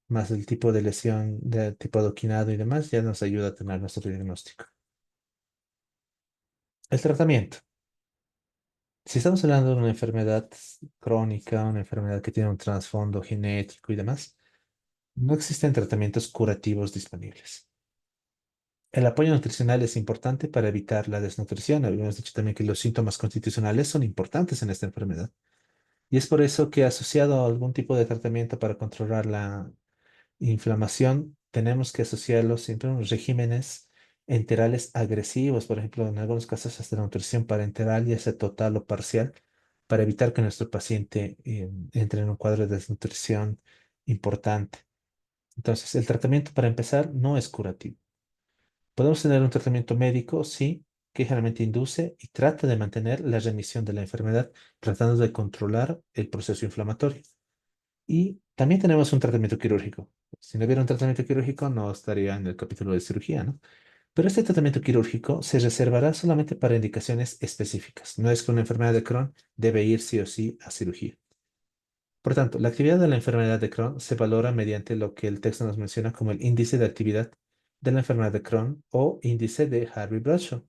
más el tipo de lesión de tipo adoquinado y demás, ya nos ayuda a tener nuestro diagnóstico. El tratamiento. Si estamos hablando de una enfermedad crónica, una enfermedad que tiene un trasfondo genético y demás, no existen tratamientos curativos disponibles. El apoyo nutricional es importante para evitar la desnutrición. Habíamos dicho también que los síntomas constitucionales son importantes en esta enfermedad. Y es por eso que asociado a algún tipo de tratamiento para controlar la inflamación, tenemos que asociarlo siempre a unos regímenes enterales agresivos, por ejemplo, en algunos casos hasta la nutrición parenteral, ya sea total o parcial, para evitar que nuestro paciente entre en un cuadro de desnutrición importante. Entonces, el tratamiento para empezar no es curativo. Podemos tener un tratamiento médico, sí, que generalmente induce y trata de mantener la remisión de la enfermedad, tratando de controlar el proceso inflamatorio. Y también tenemos un tratamiento quirúrgico. Si no hubiera un tratamiento quirúrgico, no estaría en el capítulo de cirugía, ¿no? Pero este tratamiento quirúrgico se reservará solamente para indicaciones específicas. No es que una enfermedad de Crohn debe ir sí o sí a cirugía. Por tanto, la actividad de la enfermedad de Crohn se valora mediante lo que el texto nos menciona como el índice de actividad de la enfermedad de Crohn o índice de Harvey-Bradshaw.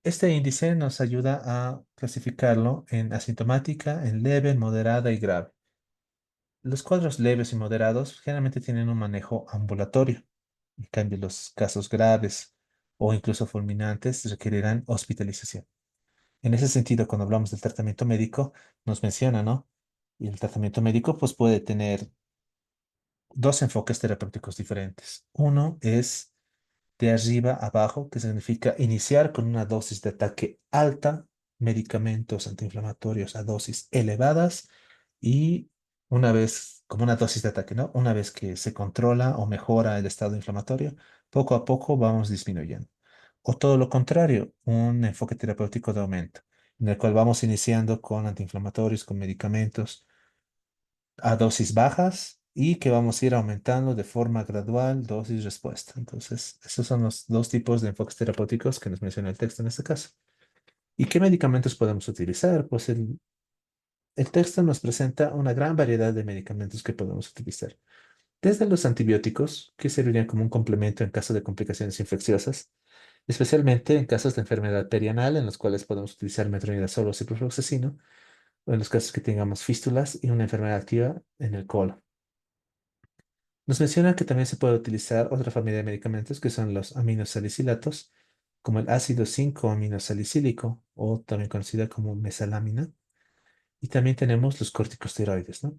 Este índice nos ayuda a clasificarlo en asintomática, en leve, moderada y grave. Los cuadros leves y moderados generalmente tienen un manejo ambulatorio. En cambio, los casos graves o incluso fulminantes requerirán hospitalización. En ese sentido, cuando hablamos del tratamiento médico, nos menciona, ¿no? Y el tratamiento médico pues puede tener dos enfoques terapéuticos diferentes. Uno es de arriba a abajo, que significa iniciar con una dosis de ataque alta, medicamentos antiinflamatorios a dosis elevadas y una vez, como una dosis de ataque, ¿no? Una vez que se controla o mejora el estado inflamatorio, poco a poco vamos disminuyendo. O todo lo contrario, un enfoque terapéutico de aumento, en el cual vamos iniciando con antiinflamatorios, con medicamentos a dosis bajas y que vamos a ir aumentando de forma gradual, dosis respuesta. Entonces, esos son los dos tipos de enfoques terapéuticos que nos menciona el texto en este caso. ¿Y qué medicamentos podemos utilizar? Pues el texto nos presenta una gran variedad de medicamentos que podemos utilizar. Desde los antibióticos, que servirían como un complemento en caso de complicaciones infecciosas, especialmente en casos de enfermedad perianal, en los cuales podemos utilizar metronidazol o ciprofloxacino, o en los casos que tengamos fístulas y una enfermedad activa en el colon. Nos menciona que también se puede utilizar otra familia de medicamentos que son los aminosalicilatos, como el ácido 5-aminosalicílico o también conocida como mesalamina. Y también tenemos los corticosteroides, ¿no?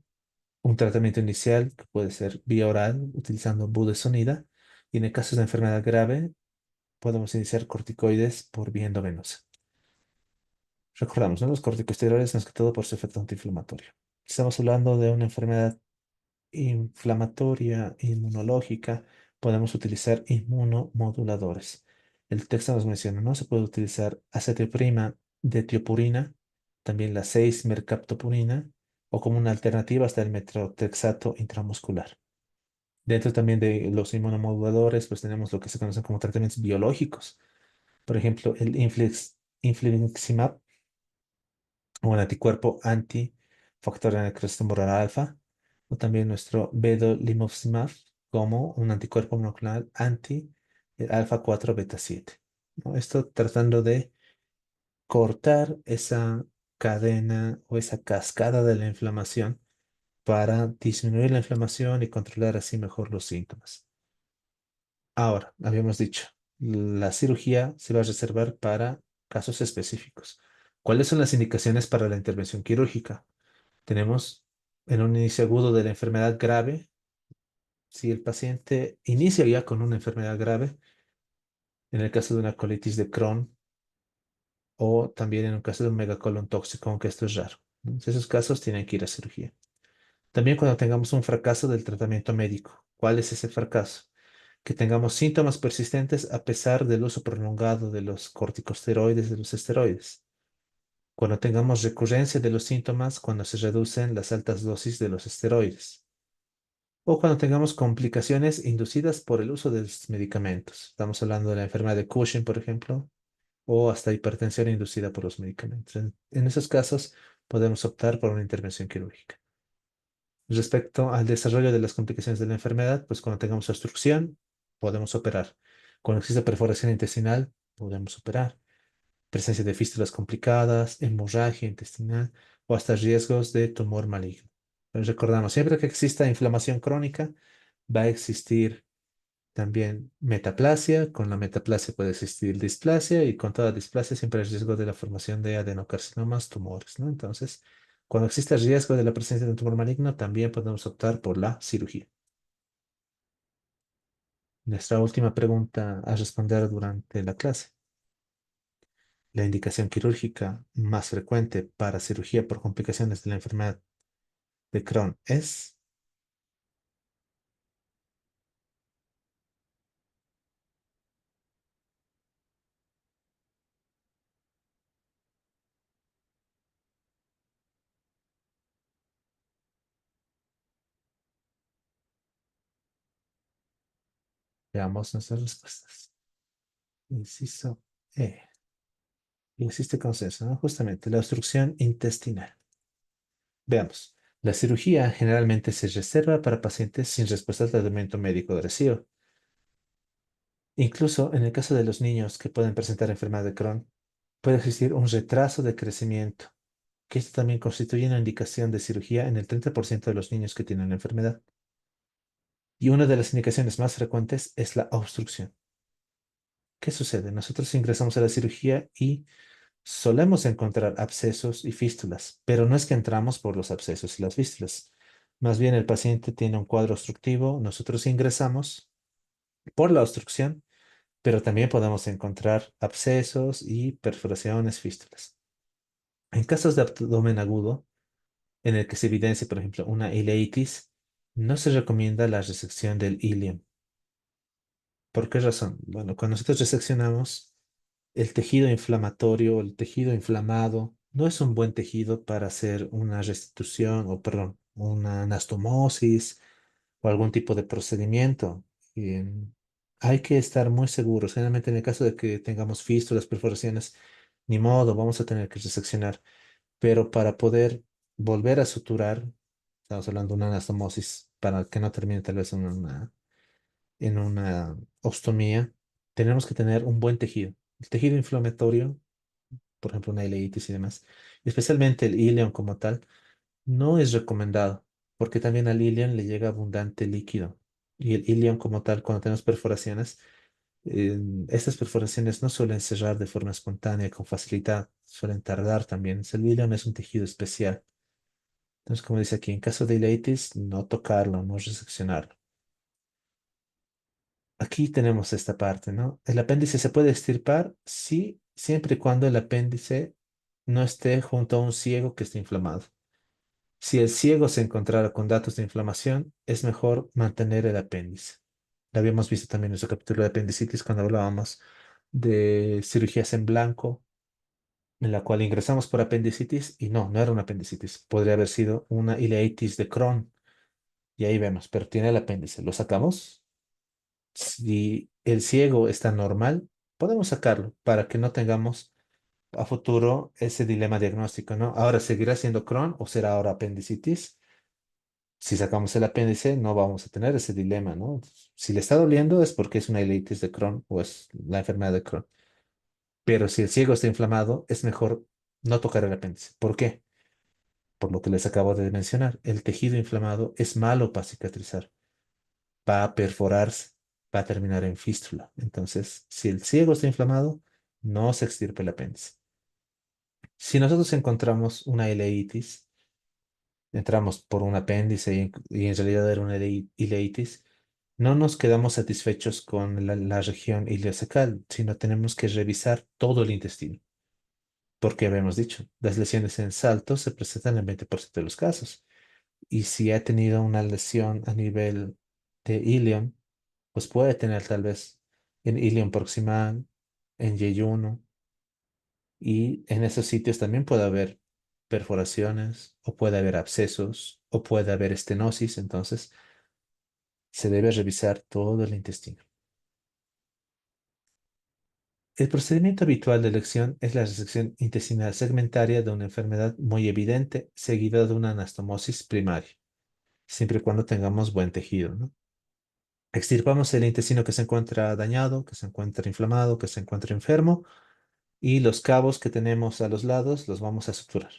Un tratamiento inicial que puede ser vía oral utilizando budesonida y en el caso de enfermedad grave podemos iniciar corticoides por vía endovenosa. Recordamos, ¿no? Los corticosteroides más que todo por su efecto antiinflamatorio. Estamos hablando de una enfermedad inflamatoria, inmunológica, podemos utilizar inmunomoduladores. El texto nos menciona, ¿no? Se puede utilizar acetioprima de tiopurina, también la 6-mercaptopurina, o como una alternativa hasta el metrotrexato intramuscular. Dentro también de los inmunomoduladores, pues tenemos lo que se conocen como tratamientos biológicos. Por ejemplo, el infliximab, un anticuerpo antifactor de necrosis tumoral alfa, o también nuestro vedolizumab como un anticuerpo monoclonal anti el alfa 4 beta 7. ¿No? Esto tratando de cortar esa cadena o esa cascada de la inflamación para disminuir la inflamación y controlar así mejor los síntomas. Ahora, habíamos dicho, la cirugía se va a reservar para casos específicos. ¿Cuáles son las indicaciones para la intervención quirúrgica? Tenemos en un inicio agudo de la enfermedad grave, si el paciente inicia ya con una enfermedad grave, en el caso de una colitis de Crohn o también en un caso de un megacolon tóxico, aunque esto es raro. ¿No? En esos casos tienen que ir a cirugía. También cuando tengamos un fracaso del tratamiento médico. ¿Cuál es ese fracaso? Que tengamos síntomas persistentes a pesar del uso prolongado de los corticosteroides, de los esteroides. Cuando tengamos recurrencia de los síntomas cuando se reducen las altas dosis de los esteroides. O cuando tengamos complicaciones inducidas por el uso de los medicamentos. Estamos hablando de la enfermedad de Cushing, por ejemplo, o hasta hipertensión inducida por los medicamentos. En esos casos podemos optar por una intervención quirúrgica. Respecto al desarrollo de las complicaciones de la enfermedad, pues cuando tengamos obstrucción, podemos operar. Cuando existe perforación intestinal, podemos operar. Presencia de fístulas complicadas, hemorragia intestinal o hasta riesgos de tumor maligno. Pues recordamos, siempre que exista inflamación crónica, va a existir también metaplasia. Con la metaplasia puede existir displasia y con toda displasia siempre hay riesgo de la formación de adenocarcinomas, tumores, ¿no? Entonces, cuando existe riesgo de la presencia de un tumor maligno, también podemos optar por la cirugía. Nuestra última pregunta a responder durante la clase. La indicación quirúrgica más frecuente para cirugía por complicaciones de la enfermedad de Crohn es, veamos nuestras respuestas. Inciso E. Y existe consenso, ¿no? Justamente la obstrucción intestinal. Veamos. La cirugía generalmente se reserva para pacientes sin respuesta al tratamiento médico agresivo. Incluso en el caso de los niños que pueden presentar enfermedad de Crohn, puede existir un retraso de crecimiento, que esto también constituye una indicación de cirugía en el 30% de los niños que tienen la enfermedad. Y una de las indicaciones más frecuentes es la obstrucción. ¿Qué sucede? Nosotros ingresamos a la cirugía y solemos encontrar abscesos y fístulas, pero no es que entramos por los abscesos y las fístulas. Más bien el paciente tiene un cuadro obstructivo, nosotros ingresamos por la obstrucción, pero también podemos encontrar abscesos y perforaciones, fístulas. En casos de abdomen agudo, en el que se evidencia, por ejemplo, una ileitis, no se recomienda la resección del ilion. ¿Por qué razón? Bueno, cuando nosotros reseccionamos, el tejido inflamatorio, el tejido inflamado, no es un buen tejido para hacer una restitución o, perdón, una anastomosis o algún tipo de procedimiento. Y, hay que estar muy seguros. Generalmente en el caso de que tengamos fístulas, perforaciones, ni modo, vamos a tener que reseccionar. Pero para poder volver a suturar, estamos hablando de una anastomosis para que no termine tal vez en una ostomía, tenemos que tener un buen tejido. El tejido inflamatorio, por ejemplo, una ileitis y demás, especialmente el ileón como tal, no es recomendado porque también al ileón le llega abundante líquido. Y el ileón como tal, cuando tenemos perforaciones, estas perforaciones no suelen cerrar de forma espontánea con facilidad, suelen tardar también. El ileón es un tejido especial. Entonces, como dice aquí, en caso de ileitis, no tocarlo, no reseccionarlo. Aquí tenemos esta parte, ¿no? ¿El apéndice se puede extirpar? Sí, siempre y cuando el apéndice no esté junto a un ciego que esté inflamado. Si el ciego se encontrara con datos de inflamación, es mejor mantener el apéndice. Lo habíamos visto también en nuestro capítulo de apendicitis cuando hablábamos de cirugías en blanco, en la cual ingresamos por apendicitis y no era una apendicitis. Podría haber sido una ileitis de Crohn. Y ahí vemos, pero tiene el apéndice. Lo sacamos. Si el ciego está normal, podemos sacarlo para que no tengamos a futuro ese dilema diagnóstico, ¿no? Ahora, ¿seguirá siendo Crohn o será ahora apendicitis? Si sacamos el apéndice, no vamos a tener ese dilema, ¿no? Si le está doliendo es porque es una ileitis de Crohn o es la enfermedad de Crohn. Pero si el ciego está inflamado, es mejor no tocar el apéndice. ¿Por qué? Por lo que les acabo de mencionar. El tejido inflamado es malo para cicatrizar, va a perforarse, va a terminar en fístula. Entonces, si el ciego está inflamado, no se extirpe el apéndice. Si nosotros encontramos una ileitis, entramos por un apéndice y en realidad era una ileitis, no nos quedamos satisfechos con la región ileocecal, sino tenemos que revisar todo el intestino. Porque habíamos dicho, las lesiones en salto se presentan en el 20% de los casos. Y si ha tenido una lesión a nivel de ilion, pues puede tener tal vez en ilion proximal, en yeyuno, y en esos sitios también puede haber perforaciones, o puede haber abscesos, o puede haber estenosis. Entonces, se debe revisar todo el intestino. El procedimiento habitual de elección es la resección intestinal segmentaria de una enfermedad muy evidente, seguida de una anastomosis primaria, siempre y cuando tengamos buen tejido, ¿no? Extirpamos el intestino que se encuentra dañado, que se encuentra inflamado, que se encuentra enfermo, y los cabos que tenemos a los lados los vamos a suturar.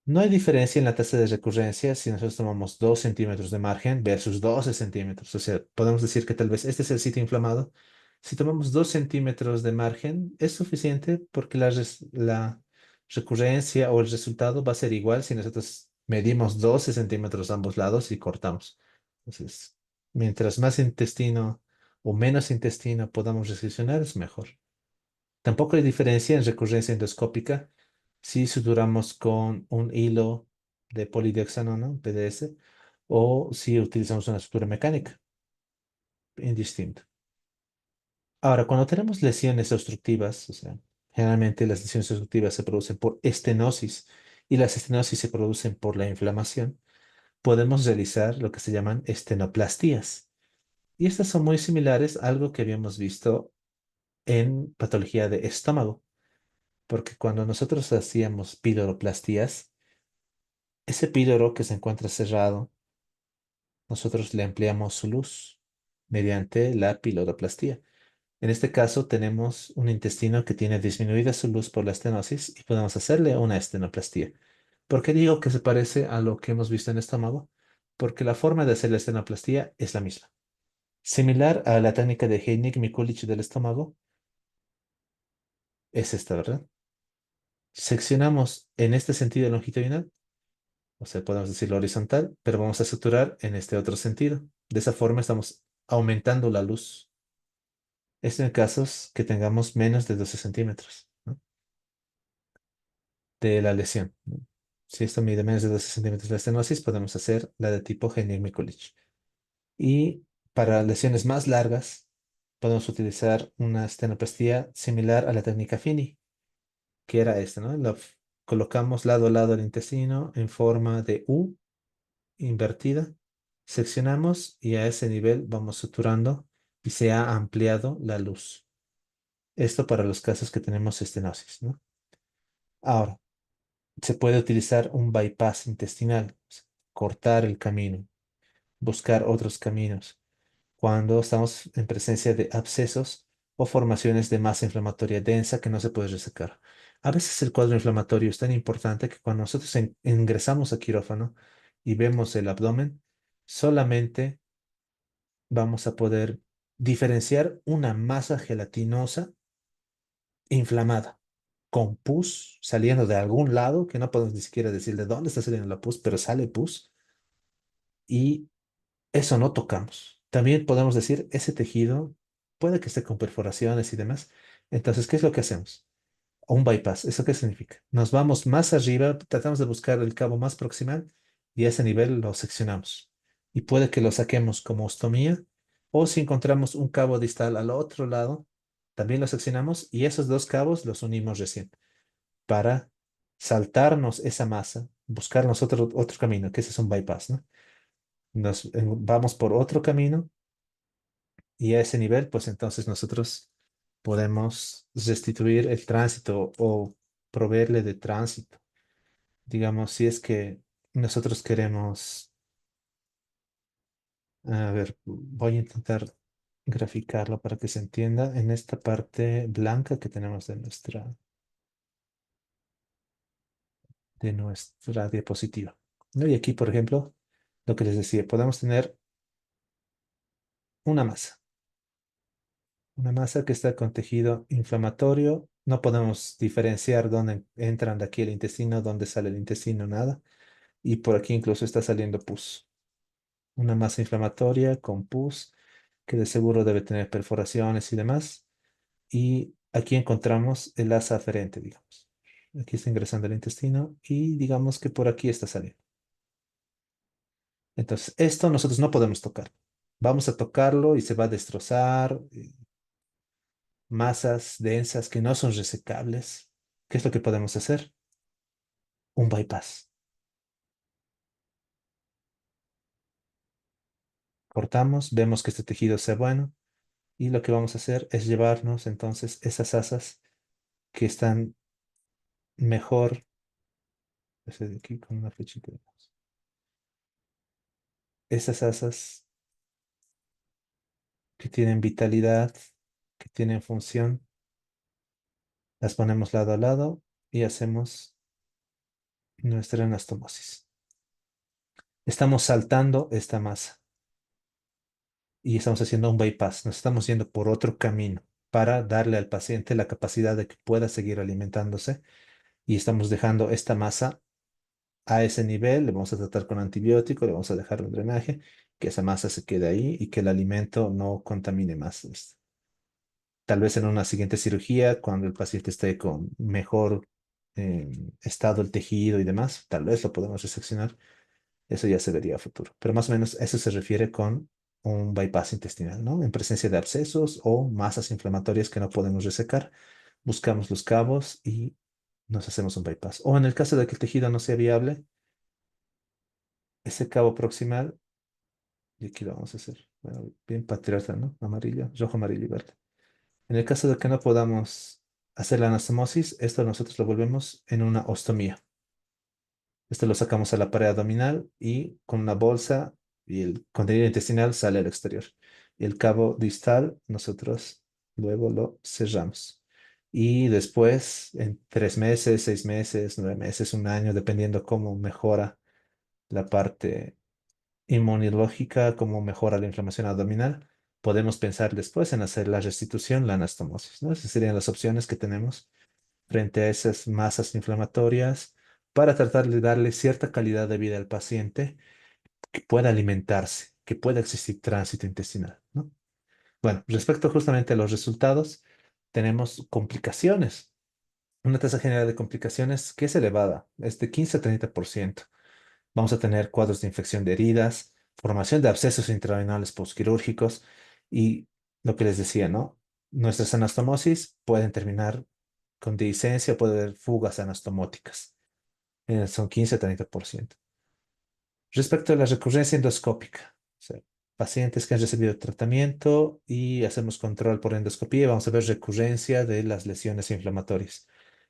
No hay diferencia en la tasa de recurrencia si nosotros tomamos 2 centímetros de margen versus 12 centímetros. O sea, podemos decir que tal vez este es el sitio inflamado. Si tomamos 2 centímetros de margen, es suficiente porque la recurrencia o el resultado va a ser igual si nosotros medimos 12 centímetros a ambos lados y cortamos. Entonces, mientras más intestino o menos intestino podamos reseccionar, es mejor. Tampoco hay diferencia en recurrencia endoscópica si suturamos con un hilo de polidioxanona, PDS, o si utilizamos una sutura mecánica, indistinto. Ahora, cuando tenemos lesiones obstructivas, o sea, generalmente las lesiones obstructivas se producen por estenosis y las estenosis se producen por la inflamación, podemos realizar lo que se llaman estenoplastías. Y estas son muy similares a algo que habíamos visto en patología de estómago. Porque cuando nosotros hacíamos piloroplastías, ese píloro que se encuentra cerrado, nosotros le ampliamos su luz mediante la piloroplastía. En este caso tenemos un intestino que tiene disminuida su luz por la estenosis y podemos hacerle una estenoplastía. ¿Por qué digo que se parece a lo que hemos visto en el estómago? Porque la forma de hacer la estenoplastía es la misma. Similar a la técnica de Heinig-Mikulicz del estómago, es esta, ¿verdad? Seccionamos en este sentido longitudinal, o sea, podemos decirlo horizontal, pero vamos a suturar en este otro sentido. De esa forma estamos aumentando la luz. Esto en casos que tengamos menos de 12 centímetros, ¿no? De la lesión, ¿no? Si esto mide menos de 12 centímetros la estenosis, podemos hacer la de tipo Hennig-Mikulicz. Y para lesiones más largas, podemos utilizar una estenoplastia similar a la técnica Fini, que era esta, ¿no? Colocamos lado a lado el intestino en forma de U invertida, seccionamos y a ese nivel vamos suturando y se ha ampliado la luz. Esto para los casos que tenemos estenosis, ¿no? Ahora, se puede utilizar un bypass intestinal, o sea, cortar el camino, buscar otros caminos cuando estamos en presencia de abscesos o formaciones de masa inflamatoria densa que no se puede resecar. A veces el cuadro inflamatorio es tan importante que cuando nosotros ingresamos a quirófano y vemos el abdomen, solamente vamos a poder diferenciar una masa gelatinosa inflamada. con pus saliendo de algún lado, que no podemos ni siquiera decir de dónde está saliendo la pus, pero sale pus, y eso no tocamos. También podemos decir, ese tejido puede que esté con perforaciones y demás. Entonces, ¿qué es lo que hacemos? Un bypass. ¿Eso qué significa? Nos vamos más arriba, tratamos de buscar el cabo más proximal y a ese nivel lo seccionamos. Y puede que lo saquemos como ostomía, o si encontramos un cabo distal al otro lado, también lo seccionamos y esos dos cabos los unimos recién para saltarnos esa masa, buscarnos otro camino, que ese es un bypass, ¿no? Vamos por otro camino y a ese nivel, pues entonces nosotros podemos restituir el tránsito o proveerle de tránsito. Digamos, si es que nosotros queremos, a ver, voy a intentar graficarlo para que se entienda en esta parte blanca que tenemos de nuestra diapositiva, ¿no? Y aquí, por ejemplo, lo que les decía, podemos tener una masa. Una masa que está con tejido inflamatorio. No podemos diferenciar dónde entran de aquí el intestino, dónde sale el intestino, nada. Y por aquí incluso está saliendo pus. Una masa inflamatoria con pus que de seguro debe tener perforaciones y demás. Y aquí encontramos el asa aferente, digamos. Aquí está ingresando el intestino y digamos que por aquí está saliendo. Entonces, esto nosotros no podemos tocar. Vamos a tocarlo y se va a destrozar. Masas densas que no son resecables. ¿Qué es lo que podemos hacer? Un bypass. Cortamos, vemos que este tejido sea bueno y lo que vamos a hacer es llevarnos entonces esas asas que están mejor, ese de aquí con una flechita, esas asas que tienen vitalidad, que tienen función, las ponemos lado a lado y hacemos nuestra anastomosis. Estamos saltando esta masa y estamos haciendo un bypass. Nos estamos yendo por otro camino para darle al paciente la capacidad de que pueda seguir alimentándose y estamos dejando esta masa a ese nivel. Le vamos a tratar con antibiótico, le vamos a dejar un drenaje, que esa masa se quede ahí y que el alimento no contamine más esto. Tal vez en una siguiente cirugía, cuando el paciente esté con mejor eh, estado el tejido y demás, tal vez lo podemos reseccionar. Eso ya se vería a futuro. Pero más o menos eso se refiere con un bypass intestinal, ¿no? En presencia de abscesos o masas inflamatorias que no podemos resecar, buscamos los cabos y nos hacemos un bypass. O en el caso de que el tejido no sea viable, ese cabo proximal, y aquí lo vamos a hacer, bueno, bien patriota, ¿no? Amarillo, rojo, amarillo y verde. En el caso de que no podamos hacer la anastomosis, esto nosotros lo volvemos en una ostomía. Esto lo sacamos a la pared abdominal y con una bolsa y el contenido intestinal sale al exterior. Y el cabo distal nosotros luego lo cerramos. Y después, en 3 meses, 6 meses, 9 meses, un año, dependiendo cómo mejora la parte inmunológica, cómo mejora la inflamación abdominal, podemos pensar después en hacer la restitución, la anastomosis, ¿no? Esas serían las opciones que tenemos frente a esas masas inflamatorias para tratar de darle cierta calidad de vida al paciente que pueda alimentarse, que pueda existir tránsito intestinal, ¿no? Bueno, respecto justamente a los resultados, tenemos complicaciones. Una tasa general de complicaciones que es elevada, es de 15 a 30%. Vamos a tener cuadros de infección de heridas, formación de abscesos intrarenales postquirúrgicos y lo que les decía, ¿no? Nuestras anastomosis pueden terminar con dehiscencia, puede haber fugas anastomóticas. Son 15 a 30%. Respecto a la recurrencia endoscópica, o sea, pacientes que han recibido tratamiento y hacemos control por endoscopía, vamos a ver recurrencia de las lesiones inflamatorias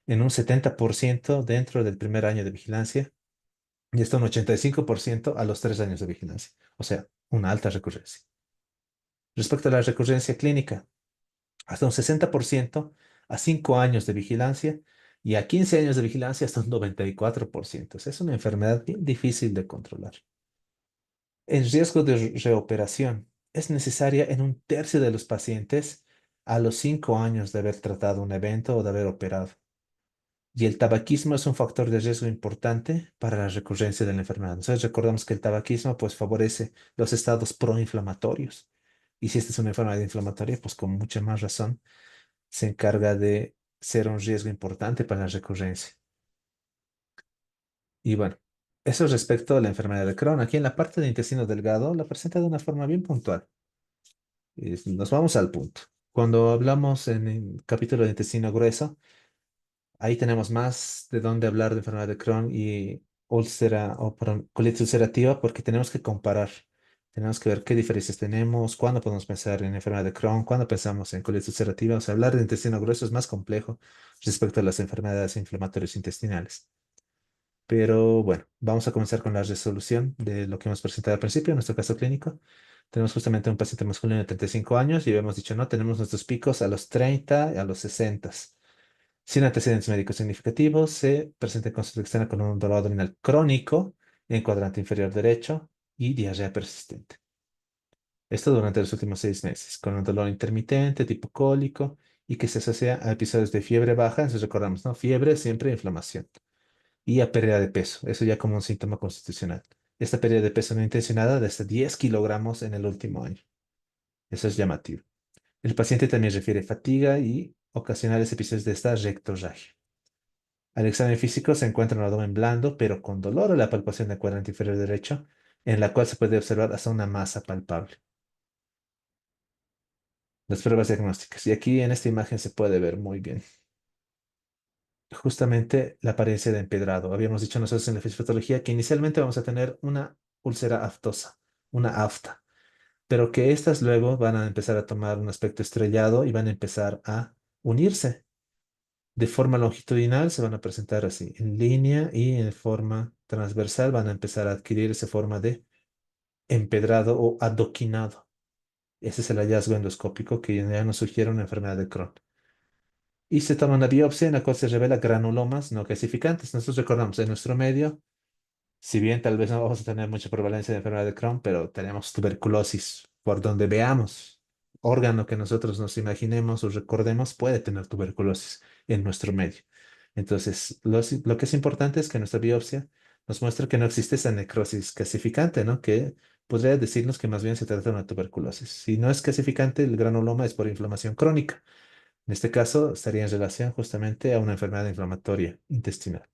en un 70% dentro del primer año de vigilancia y hasta un 85% a los 3 años de vigilancia. O sea, una alta recurrencia. Respecto a la recurrencia clínica, hasta un 60% a 5 años de vigilancia y a 15 años de vigilancia hasta un 94%. O sea, es una enfermedad bien difícil de controlar. El riesgo de reoperación es necesaria en un tercio de los pacientes a los 5 años de haber tratado un evento o de haber operado. Y el tabaquismo es un factor de riesgo importante para la recurrencia de la enfermedad. Entonces recordamos que el tabaquismo pues favorece los estados proinflamatorios. Y si esta es una enfermedad inflamatoria, pues con mucha más razón se encarga de ser un riesgo importante para la recurrencia. Y bueno, eso respecto a la enfermedad de Crohn. Aquí en la parte de intestino delgado la presenta de una forma bien puntual. Nos vamos al punto. Cuando hablamos en el capítulo de intestino grueso, ahí tenemos más de dónde hablar de enfermedad de Crohn y úlcera o perdón, colitis ulcerativa porque tenemos que comparar. Tenemos que ver qué diferencias tenemos, cuándo podemos pensar en enfermedad de Crohn, cuándo pensamos en colitis ulcerativa. O sea, hablar de intestino grueso es más complejo respecto a las enfermedades inflamatorias intestinales. Pero bueno, vamos a comenzar con la resolución de lo que hemos presentado al principio, en nuestro caso clínico. Tenemos justamente un paciente masculino de 35 años y habíamos dicho, no, tenemos nuestros picos a los 30 y a los 60. Sin antecedentes médicos significativos, se presenta en consulta externa con un dolor abdominal crónico en cuadrante inferior derecho y diarrea persistente. Esto durante los últimos 6 meses, con un dolor intermitente, tipo cólico, y que se asocia a episodios de fiebre baja. Entonces recordamos, ¿no? Fiebre, siempre inflamación. Y a pérdida de peso, eso ya como un síntoma constitucional. Esta pérdida de peso no intencionada de hasta 10 kilogramos en el último año. Eso es llamativo. El paciente también refiere fatiga y ocasionales episodios de esta rectorragia. Al examen físico se encuentra un abdomen blando, pero con dolor a la palpación del cuadrante inferior derecho, en la cual se puede observar hasta una masa palpable. Las pruebas diagnósticas. Y aquí en esta imagen se puede ver muy bien. Justamente la apariencia de empedrado. Habíamos dicho nosotros en la fisiopatología que inicialmente vamos a tener una úlcera aftosa, una afta, pero que estas luego van a empezar a tomar un aspecto estrellado y van a empezar a unirse. De forma longitudinal se van a presentar así, en línea y en forma transversal van a empezar a adquirir esa forma de empedrado o adoquinado. Ese es el hallazgo endoscópico que ya nos sugiere una enfermedad de Crohn. Y se toma una biopsia en la cual se revela granulomas no clasificantes. Nosotros recordamos en nuestro medio, si bien tal vez no vamos a tener mucha prevalencia de enfermedad de Crohn, pero tenemos tuberculosis. Por donde veamos, órgano que nosotros nos imaginemos o recordemos puede tener tuberculosis en nuestro medio. Entonces, lo que es importante es que nuestra biopsia nos muestre que no existe esa necrosis clasificante, ¿no? Que podría decirnos que más bien se trata de una tuberculosis. Si no es clasificante, el granuloma es por inflamación crónica. En este caso, estaría en relación justamente a una enfermedad inflamatoria intestinal.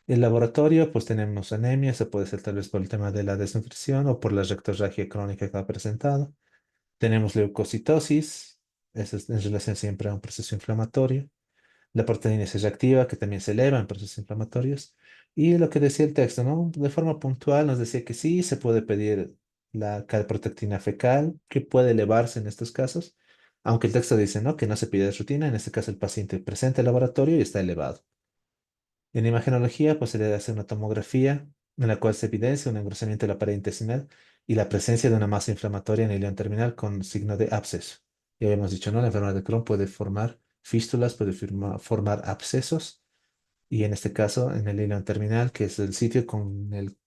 El laboratorio, pues tenemos anemia, se puede ser tal vez por el tema de la desnutrición o por la rectorragia crónica que ha presentado. Tenemos leucocitosis, eso es en relación siempre a un proceso inflamatorio. La proteína C reactiva, que también se eleva en procesos inflamatorios. Y lo que decía el texto, ¿no? De forma puntual nos decía que sí, se puede pedir la calprotectina fecal, que puede elevarse en estos casos, aunque el texto dice, ¿no? Que no se pide de rutina, en este caso el paciente presenta el laboratorio y está elevado. En imagenología, pues se le hace una tomografía en la cual se evidencia un engrosamiento de la pared intestinal y la presencia de una masa inflamatoria en el ileón terminal con signo de absceso. Ya habíamos dicho, ¿no? La enfermedad de Crohn puede formar fístulas, puede formar abscesos y en este caso en el ileón terminal, que es el sitio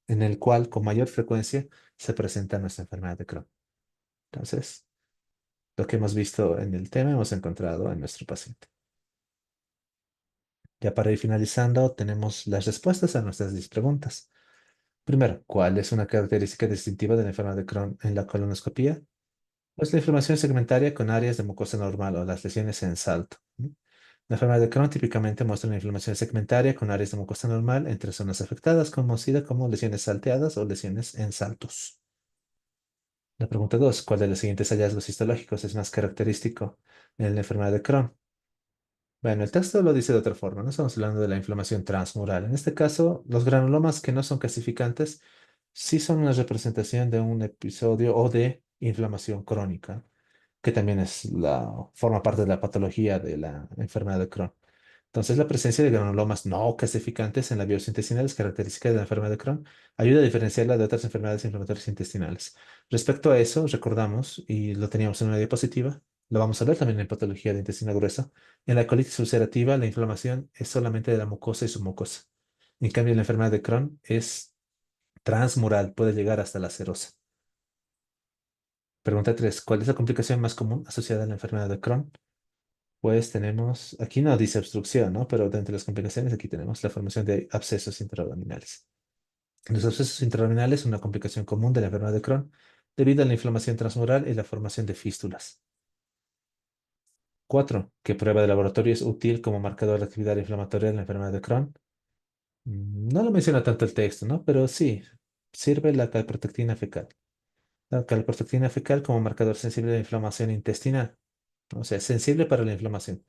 en el cual con mayor frecuencia se presenta nuestra enfermedad de Crohn. Entonces, lo que hemos visto en el tema hemos encontrado en nuestro paciente. Ya para ir finalizando, tenemos las respuestas a nuestras 10 preguntas. Primero, ¿cuál es una característica distintiva de la enfermedad de Crohn en la colonoscopia? Pues la inflamación segmentaria con áreas de mucosa normal o las lesiones en salto. ¿No? La enfermedad de Crohn típicamente muestra una inflamación segmentaria con áreas de mucosa normal entre zonas afectadas, conocida como lesiones salteadas o lesiones en saltos. La pregunta 2, ¿cuál de los siguientes hallazgos histológicos es más característico en la enfermedad de Crohn? Bueno, el texto lo dice de otra forma, no estamos hablando de la inflamación transmural. En este caso, los granulomas que no son clasificantes sí son una representación de un episodio o de inflamación crónica, que también forma parte de la patología de la enfermedad de Crohn. Entonces, la presencia de granulomas no clasificantes en la biopsia intestinal es característica de la enfermedad de Crohn. Ayuda a diferenciarla de otras enfermedades inflamatorias intestinales. Respecto a eso, recordamos, y lo teníamos en una diapositiva, lo vamos a ver también en patología de intestino grueso. En la colitis ulcerativa, la inflamación es solamente de la mucosa y submucosa. En cambio, la enfermedad de Crohn es transmural, puede llegar hasta la serosa. Pregunta 3. ¿Cuál es la complicación más común asociada a la enfermedad de Crohn? Pues tenemos, aquí no dice obstrucción, ¿no? Pero dentro de las complicaciones aquí tenemos la formación de abscesos intraabdominales. Los abscesos intraabdominales son una complicación común de la enfermedad de Crohn debido a la inflamación transmural y la formación de fístulas. 4. ¿Qué prueba de laboratorio es útil como marcador de actividad inflamatoria en la enfermedad de Crohn? No lo menciona tanto el texto, ¿no? Pero sí, sirve la calprotectina fecal. La calprotectina fecal como marcador sensible de inflamación intestinal. O sea, sensible para la inflamación.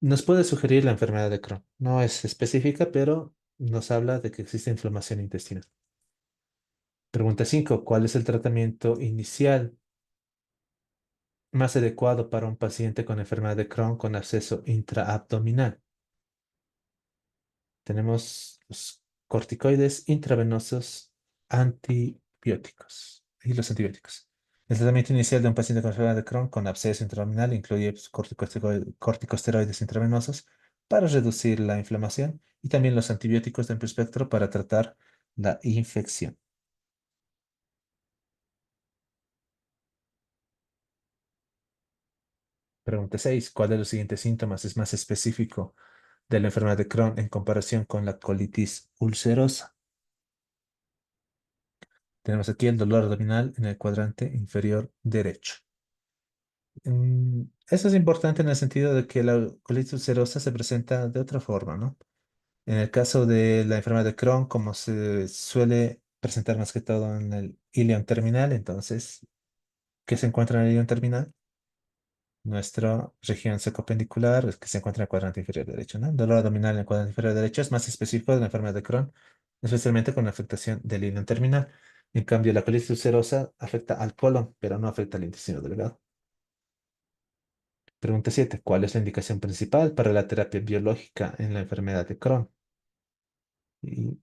Nos puede sugerir la enfermedad de Crohn. No es específica, pero nos habla de que existe inflamación intestinal. Pregunta 5. ¿Cuál es el tratamiento inicial más adecuado para un paciente con enfermedad de Crohn con absceso intraabdominal? Tenemos los corticoides intravenosos antibióticos y los antibióticos. El tratamiento inicial de un paciente con enfermedad de Crohn con absceso intraabdominal incluye pues, corticosteroides intravenosos para reducir la inflamación y también los antibióticos de amplio espectro para tratar la infección. Pregunta 6. ¿Cuál de los siguientes síntomas es más específico de la enfermedad de Crohn en comparación con la colitis ulcerosa? Tenemos aquí el dolor abdominal en el cuadrante inferior derecho. Eso es importante en el sentido de que la colitis ulcerosa se presenta de otra forma, ¿no? En el caso de la enfermedad de Crohn, como se suele presentar más que todo en el ilion terminal, entonces, ¿qué se encuentra en el ilion terminal? Nuestra región secopendicular, es que se encuentra en el cuadrante inferior derecho, ¿no? El dolor abdominal en el cuadrante inferior derecho es más específico de la enfermedad de Crohn, especialmente con la afectación del ilion terminal. En cambio, la colitis ulcerosa afecta al colon, pero no afecta al intestino delgado. Pregunta 7. ¿Cuál es la indicación principal para la terapia biológica en la enfermedad de Crohn? Y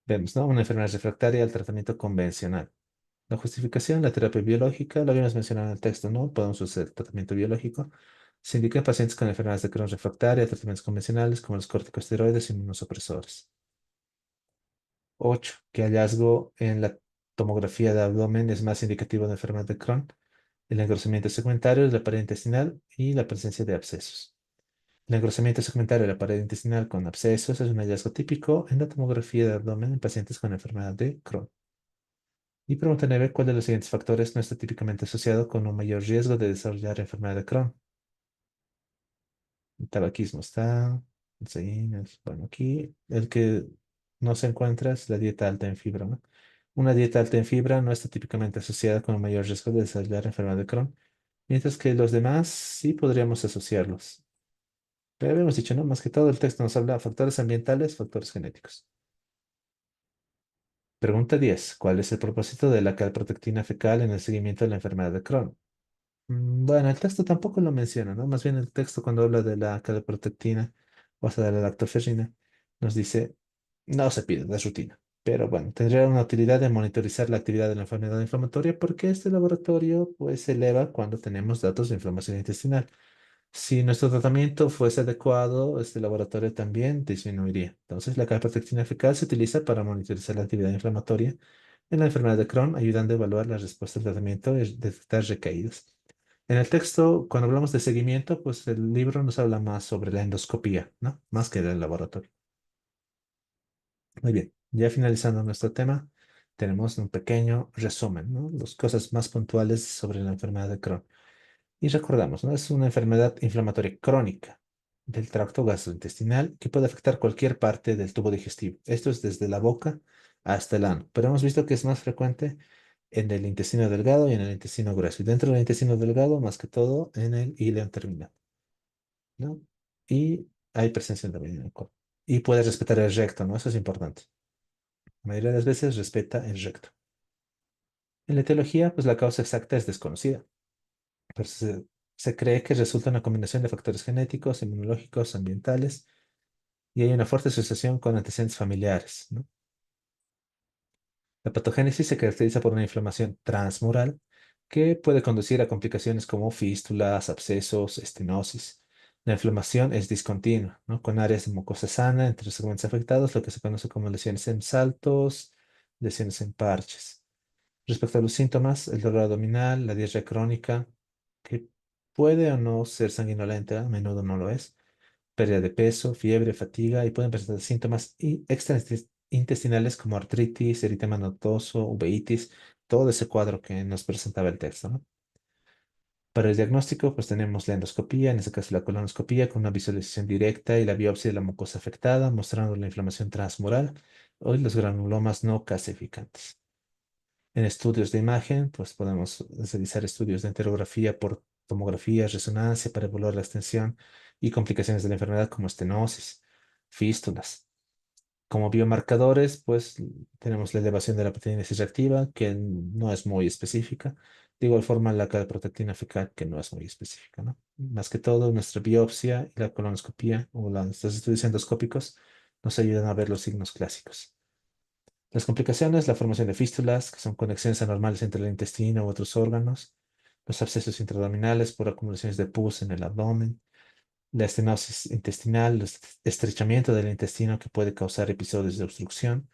vemos, ¿no? Una enfermedad refractaria al tratamiento convencional. La justificación, la terapia biológica, lo habíamos mencionado en el texto, ¿no? Podemos usar el tratamiento biológico. Se indica en pacientes con enfermedades de Crohn refractaria, tratamientos convencionales como los corticosteroides y inmunosupresores. 8. ¿Qué hallazgo en la tomografía de abdomen es más indicativo de enfermedad de Crohn? El engrosamiento segmentario de la pared intestinal y la presencia de abscesos. El engrosamiento segmentario de la pared intestinal con abscesos es un hallazgo típico en la tomografía de abdomen en pacientes con enfermedad de Crohn. Y pregunta 9, ¿cuál de los siguientes factores no está típicamente asociado con un mayor riesgo de desarrollar enfermedad de Crohn? El tabaquismo está, bueno, aquí el que no se encuentra es la dieta alta en fibra, ¿no? Una dieta alta en fibra no está típicamente asociada con un mayor riesgo de desarrollar enfermedad de Crohn, mientras que los demás sí podríamos asociarlos. Pero habíamos dicho, ¿no? Más que todo el texto nos habla de factores ambientales, factores genéticos. Pregunta 10. ¿Cuál es el propósito de la calprotectina fecal en el seguimiento de la enfermedad de Crohn? Bueno, el texto tampoco lo menciona, ¿no? Más bien el texto cuando habla de la calprotectina o sea, de la lactoferrina, nos dice, no se pide, es rutina. Pero bueno, tendría una utilidad de monitorizar la actividad de la enfermedad inflamatoria porque este laboratorio pues se eleva cuando tenemos datos de inflamación intestinal. Si nuestro tratamiento fuese adecuado, este laboratorio también disminuiría. Entonces, la calprotectina fecal se utiliza para monitorizar la actividad inflamatoria en la enfermedad de Crohn, ayudando a evaluar la respuesta al tratamiento y detectar recaídas. En el texto, cuando hablamos de seguimiento, pues el libro nos habla más sobre la endoscopía, ¿no? Más que del laboratorio. Muy bien, ya finalizando nuestro tema, tenemos un pequeño resumen, ¿no? Las cosas más puntuales sobre la enfermedad de Crohn. Y recordamos, ¿no? Es una enfermedad inflamatoria crónica del tracto gastrointestinal que puede afectar cualquier parte del tubo digestivo. Esto es desde la boca hasta el ano, pero hemos visto que es más frecuente en el intestino delgado y en el intestino grueso. Y dentro del intestino delgado, más que todo, en el ileón terminal, ¿no? Y hay presencia también en el colon. Y puede respetar el recto, ¿no? Eso es importante. La mayoría de las veces respeta el recto. En la etiología, pues la causa exacta es desconocida. Pero se cree que resulta una combinación de factores genéticos, inmunológicos, ambientales, y hay una fuerte asociación con antecedentes familiares, ¿no? La patogénesis se caracteriza por una inflamación transmural que puede conducir a complicaciones como fístulas, abscesos, estenosis. La inflamación es discontinua, ¿no? Con áreas de mucosa sana entre los segmentos afectados, lo que se conoce como lesiones en saltos, lesiones en parches. Respecto a los síntomas, el dolor abdominal, la diarrea crónica, ¿ok? Puede o no ser sanguinolenta, a menudo no lo es. Pérdida de peso, fiebre, fatiga y pueden presentar síntomas extraintestinales como artritis, eritema nodoso, uveitis, todo ese cuadro que nos presentaba el texto, ¿no? Para el diagnóstico, pues tenemos la endoscopía, en este caso la colonoscopía, con una visualización directa y la biopsia de la mucosa afectada, mostrando la inflamación transmural o los granulomas no calcificantes. En estudios de imagen, pues podemos realizar estudios de enterografía por tomografía, resonancia para evaluar la extensión y complicaciones de la enfermedad como estenosis, fístulas. Como biomarcadores, pues tenemos la elevación de la proteína C reactiva, que no es muy específica. De igual forma, la calprotectina fecal, que no es muy específica, ¿no? Más que todo, nuestra biopsia y la colonoscopía o nuestros estudios endoscópicos nos ayudan a ver los signos clásicos. Las complicaciones, la formación de fístulas, que son conexiones anormales entre el intestino u otros órganos, los abscesos intraabdominales por acumulaciones de pus en el abdomen, la estenosis intestinal, el estrechamiento del intestino que puede causar episodios de obstrucción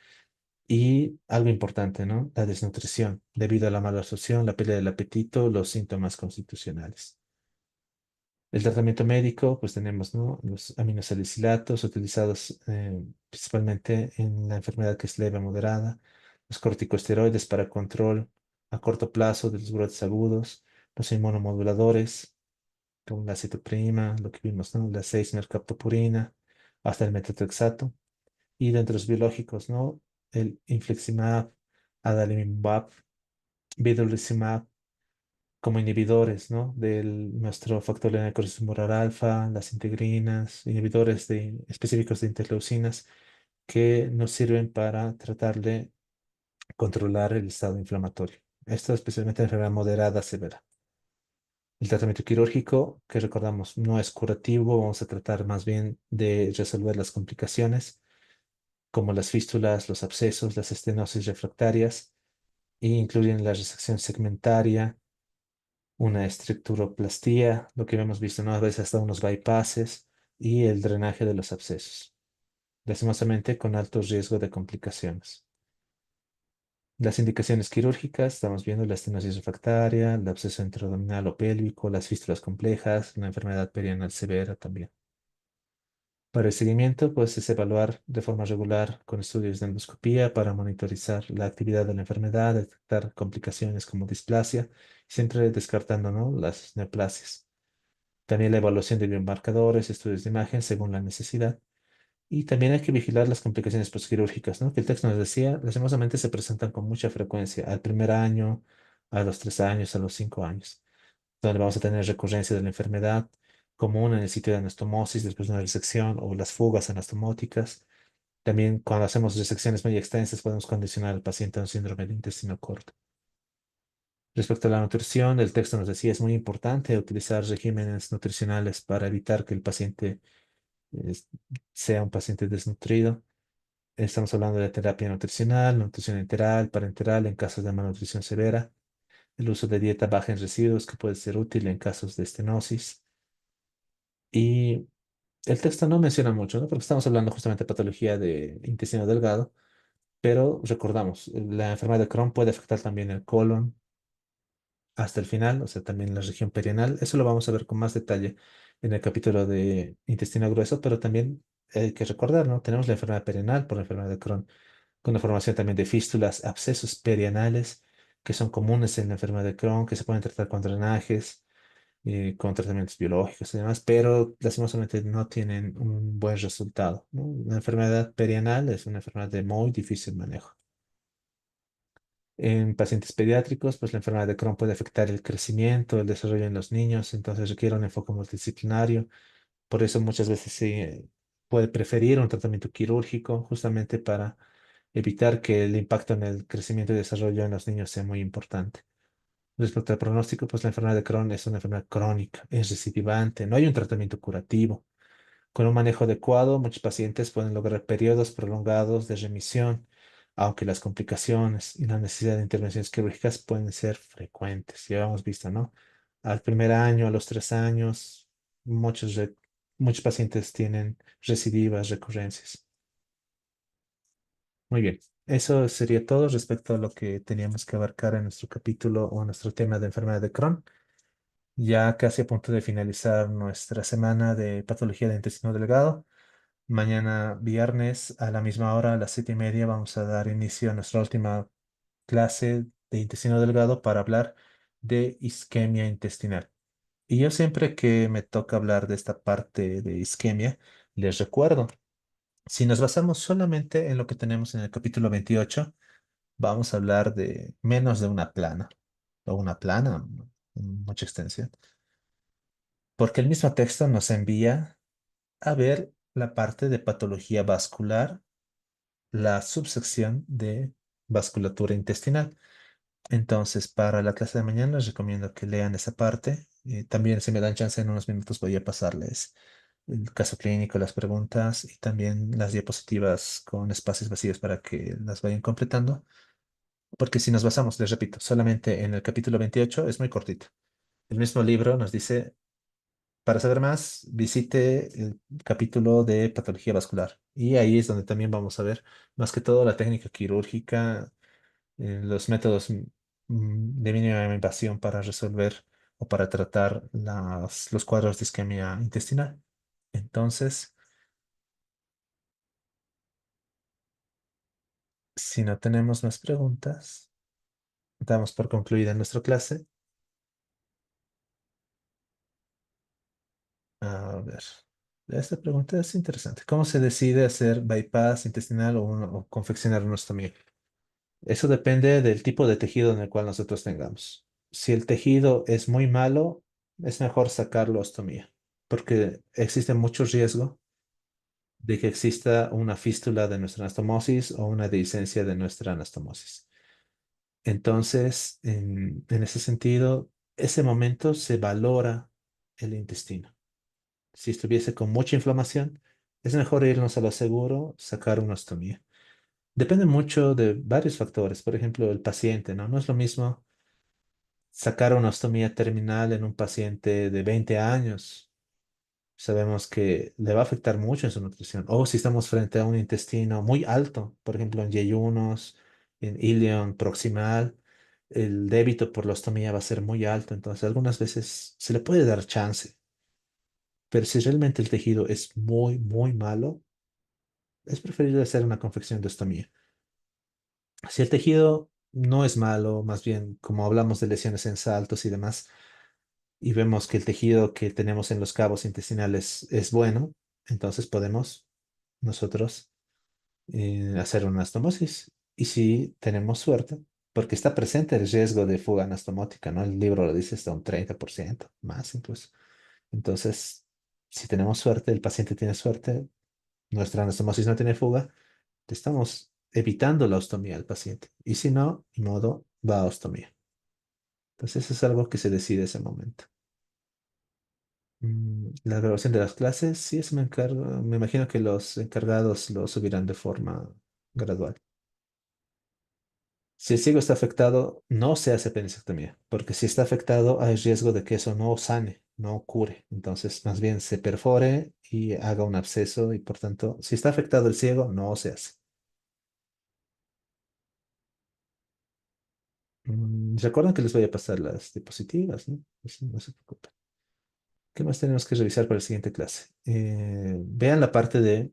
y algo importante, ¿no? La desnutrición, debido a la mala absorción, la pérdida del apetito, los síntomas constitucionales. El tratamiento médico, pues tenemos, ¿no? Los aminosalicilatos utilizados principalmente en la enfermedad que es leve a moderada, los corticosteroides para control a corto plazo de los brotes agudos, los inmunomoduladores, como la citoprima, lo que vimos, ¿no? La 6-mercaptopurina, hasta el metotrexato, y dentro de los biológicos, ¿no? El infliximab, adalimumab, vedolizumab, como inhibidores, ¿no? Del nuestro factor de necrosis alfa, las integrinas, inhibidores específicos de interleucinas que nos sirven para tratar de controlar el estado inflamatorio. Esto especialmente en enfermedad moderada severa. El tratamiento quirúrgico, que recordamos, no es curativo, vamos a tratar más bien de resolver las complicaciones, como las fístulas, los abscesos, las estenosis refractarias, e incluyen la resección segmentaria, una estructuroplastía, lo que hemos visto, ¿no? A veces hasta unos bypasses y el drenaje de los abscesos, lastimosamente con alto riesgo de complicaciones. Las indicaciones quirúrgicas, estamos viendo la estenosis refractaria, el absceso intraabdominal o pélvico, las fístulas complejas, la enfermedad perianal severa también. Para el seguimiento, pues es evaluar de forma regular con estudios de endoscopía para monitorizar la actividad de la enfermedad, detectar complicaciones como displasia, siempre descartando, ¿no? Las neoplasias. También la evaluación de biomarcadores, estudios de imagen según la necesidad. Y también hay que vigilar las complicaciones postquirúrgicas, ¿no? Que el texto nos decía, lastimosamente se presentan con mucha frecuencia al primer año, a los 3 años, a los 5 años, donde vamos a tener recurrencia de la enfermedad común en el sitio de anastomosis después de una resección o las fugas anastomóticas. También cuando hacemos resecciones muy extensas podemos condicionar al paciente a un síndrome de intestino corto. Respecto a la nutrición, el texto nos decía es muy importante utilizar regímenes nutricionales para evitar que el paciente es- sea un paciente desnutrido. Estamos hablando de terapia nutricional, nutrición enteral, parenteral en casos de malnutrición severa, el uso de dieta baja en residuos que puede ser útil en casos de estenosis. Y el texto no menciona mucho, ¿no? Porque estamos hablando justamente de patología de intestino delgado, pero recordamos, la enfermedad de Crohn puede afectar también el colon hasta el final, o sea, también la región perianal. Eso lo vamos a ver con más detalle en el capítulo de intestino grueso, pero también hay que recordar, ¿no? Tenemos la enfermedad perianal por la enfermedad de Crohn, con la formación también de fístulas, abscesos perianales, que son comunes en la enfermedad de Crohn, que se pueden tratar con drenajes, con tratamientos biológicos y demás, pero lastimosamente no tienen un buen resultado, ¿no? La enfermedad perianal es una enfermedad de muy difícil manejo. En pacientes pediátricos, pues la enfermedad de Crohn puede afectar el crecimiento, el desarrollo en los niños, entonces requiere un enfoque multidisciplinario. Por eso muchas veces se puede preferir un tratamiento quirúrgico justamente para evitar que el impacto en el crecimiento y desarrollo en los niños sea muy importante. Respecto al pronóstico, pues la enfermedad de Crohn es una enfermedad crónica, es recidivante, no hay un tratamiento curativo. Con un manejo adecuado, muchos pacientes pueden lograr periodos prolongados de remisión, aunque las complicaciones y la necesidad de intervenciones quirúrgicas pueden ser frecuentes. Ya hemos visto, ¿no? Al primer año, a los 3 años, muchos pacientes tienen recidivas, recurrencias. Muy bien. Eso sería todo respecto a lo que teníamos que abarcar en nuestro capítulo o en nuestro tema de enfermedad de Crohn. Ya casi a punto de finalizar nuestra semana de patología de intestino delgado. Mañana viernes a la misma hora, a las 7:30, vamos a dar inicio a nuestra última clase de intestino delgado para hablar de isquemia intestinal. Y yo siempre que me toca hablar de esta parte de isquemia, les recuerdo, si nos basamos solamente en lo que tenemos en el capítulo 28, vamos a hablar de menos de una plana, o una plana, mucha extensión, porque el mismo texto nos envía a ver la parte de patología vascular, la subsección de vasculatura intestinal. Entonces, para la clase de mañana les recomiendo que lean esa parte. También, si me dan chance en unos minutos, voy a pasarles el caso clínico, las preguntas y también las diapositivas con espacios vacíos para que las vayan completando. Porque si nos basamos, les repito, solamente en el capítulo 28, es muy cortito. El mismo libro nos dice, para saber más, visite el capítulo de patología vascular. Y ahí es donde también vamos a ver más que todo la técnica quirúrgica, los métodos de mínima invasión para resolver o para tratar los cuadros de isquemia intestinal. Entonces, si no tenemos más preguntas, damos por concluida nuestra clase. A ver, esta pregunta es interesante. ¿Cómo se decide hacer bypass intestinal o confeccionar una ostomía? Eso depende del tipo de tejido en el cual nosotros tengamos. Si el tejido es muy malo, es mejor sacarlo a ostomía, porque existe mucho riesgo de que exista una fístula de nuestra anastomosis o una dehiscencia de nuestra anastomosis. Entonces, en ese sentido, ese momento se valora el intestino. Si estuviese con mucha inflamación, es mejor irnos a lo seguro, sacar una ostomía. Depende mucho de varios factores, por ejemplo, el paciente, ¿no? No es lo mismo sacar una ostomía terminal en un paciente de 20 años. Sabemos que le va a afectar mucho en su nutrición. O si estamos frente a un intestino muy alto, por ejemplo, en yeyunos, en ilion proximal, el débito por la ostomía va a ser muy alto. Entonces, algunas veces se le puede dar chance. Pero si realmente el tejido es muy, muy malo, es preferible hacer una confección de ostomía. Si el tejido no es malo, más bien como hablamos de lesiones en saltos y demás, y vemos que el tejido que tenemos en los cabos intestinales es bueno, entonces podemos nosotros hacer una anastomosis. Y si tenemos suerte, porque está presente el riesgo de fuga anastomótica, ¿no? El libro lo dice hasta un 30% más incluso. Entonces, si tenemos suerte, el paciente tiene suerte, nuestra anastomosis no tiene fuga, estamos evitando la ostomía al paciente. Y si no, ni modo, va a ostomía. Entonces, eso es algo que se decide ese momento. La grabación de las clases, sí, eso me encargo. Me imagino que los encargados lo subirán de forma gradual. Si el ciego está afectado, no se hace penicectomía, porque si está afectado hay riesgo de que eso no sane, no cure. Entonces, más bien se perfore y haga un absceso y por tanto, si está afectado el ciego, no se hace. Recuerden que les voy a pasar las diapositivas, ¿no? No se preocupen. ¿Qué más tenemos que revisar para la siguiente clase? Vean la parte de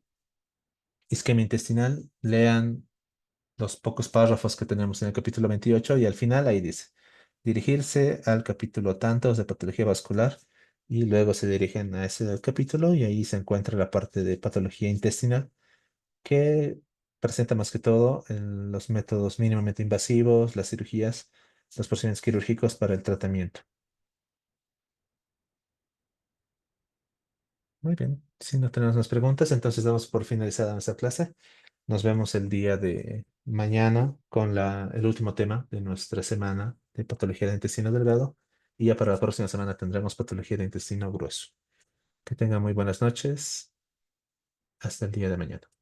isquemia intestinal, lean los pocos párrafos que tenemos en el capítulo 28 y al final ahí dice, dirigirse al capítulo tantos de patología vascular y luego se dirigen a ese capítulo y ahí se encuentra la parte de patología intestinal que presenta más que todo en los métodos mínimamente invasivos, las cirugías, los procedimientos quirúrgicos para el tratamiento. Muy bien, si no tenemos más preguntas, entonces damos por finalizada nuestra clase. Nos vemos el día de mañana con el último tema de nuestra semana de patología de intestino delgado. Y ya para la próxima semana tendremos patología de intestino grueso. Que tengan muy buenas noches. Hasta el día de mañana.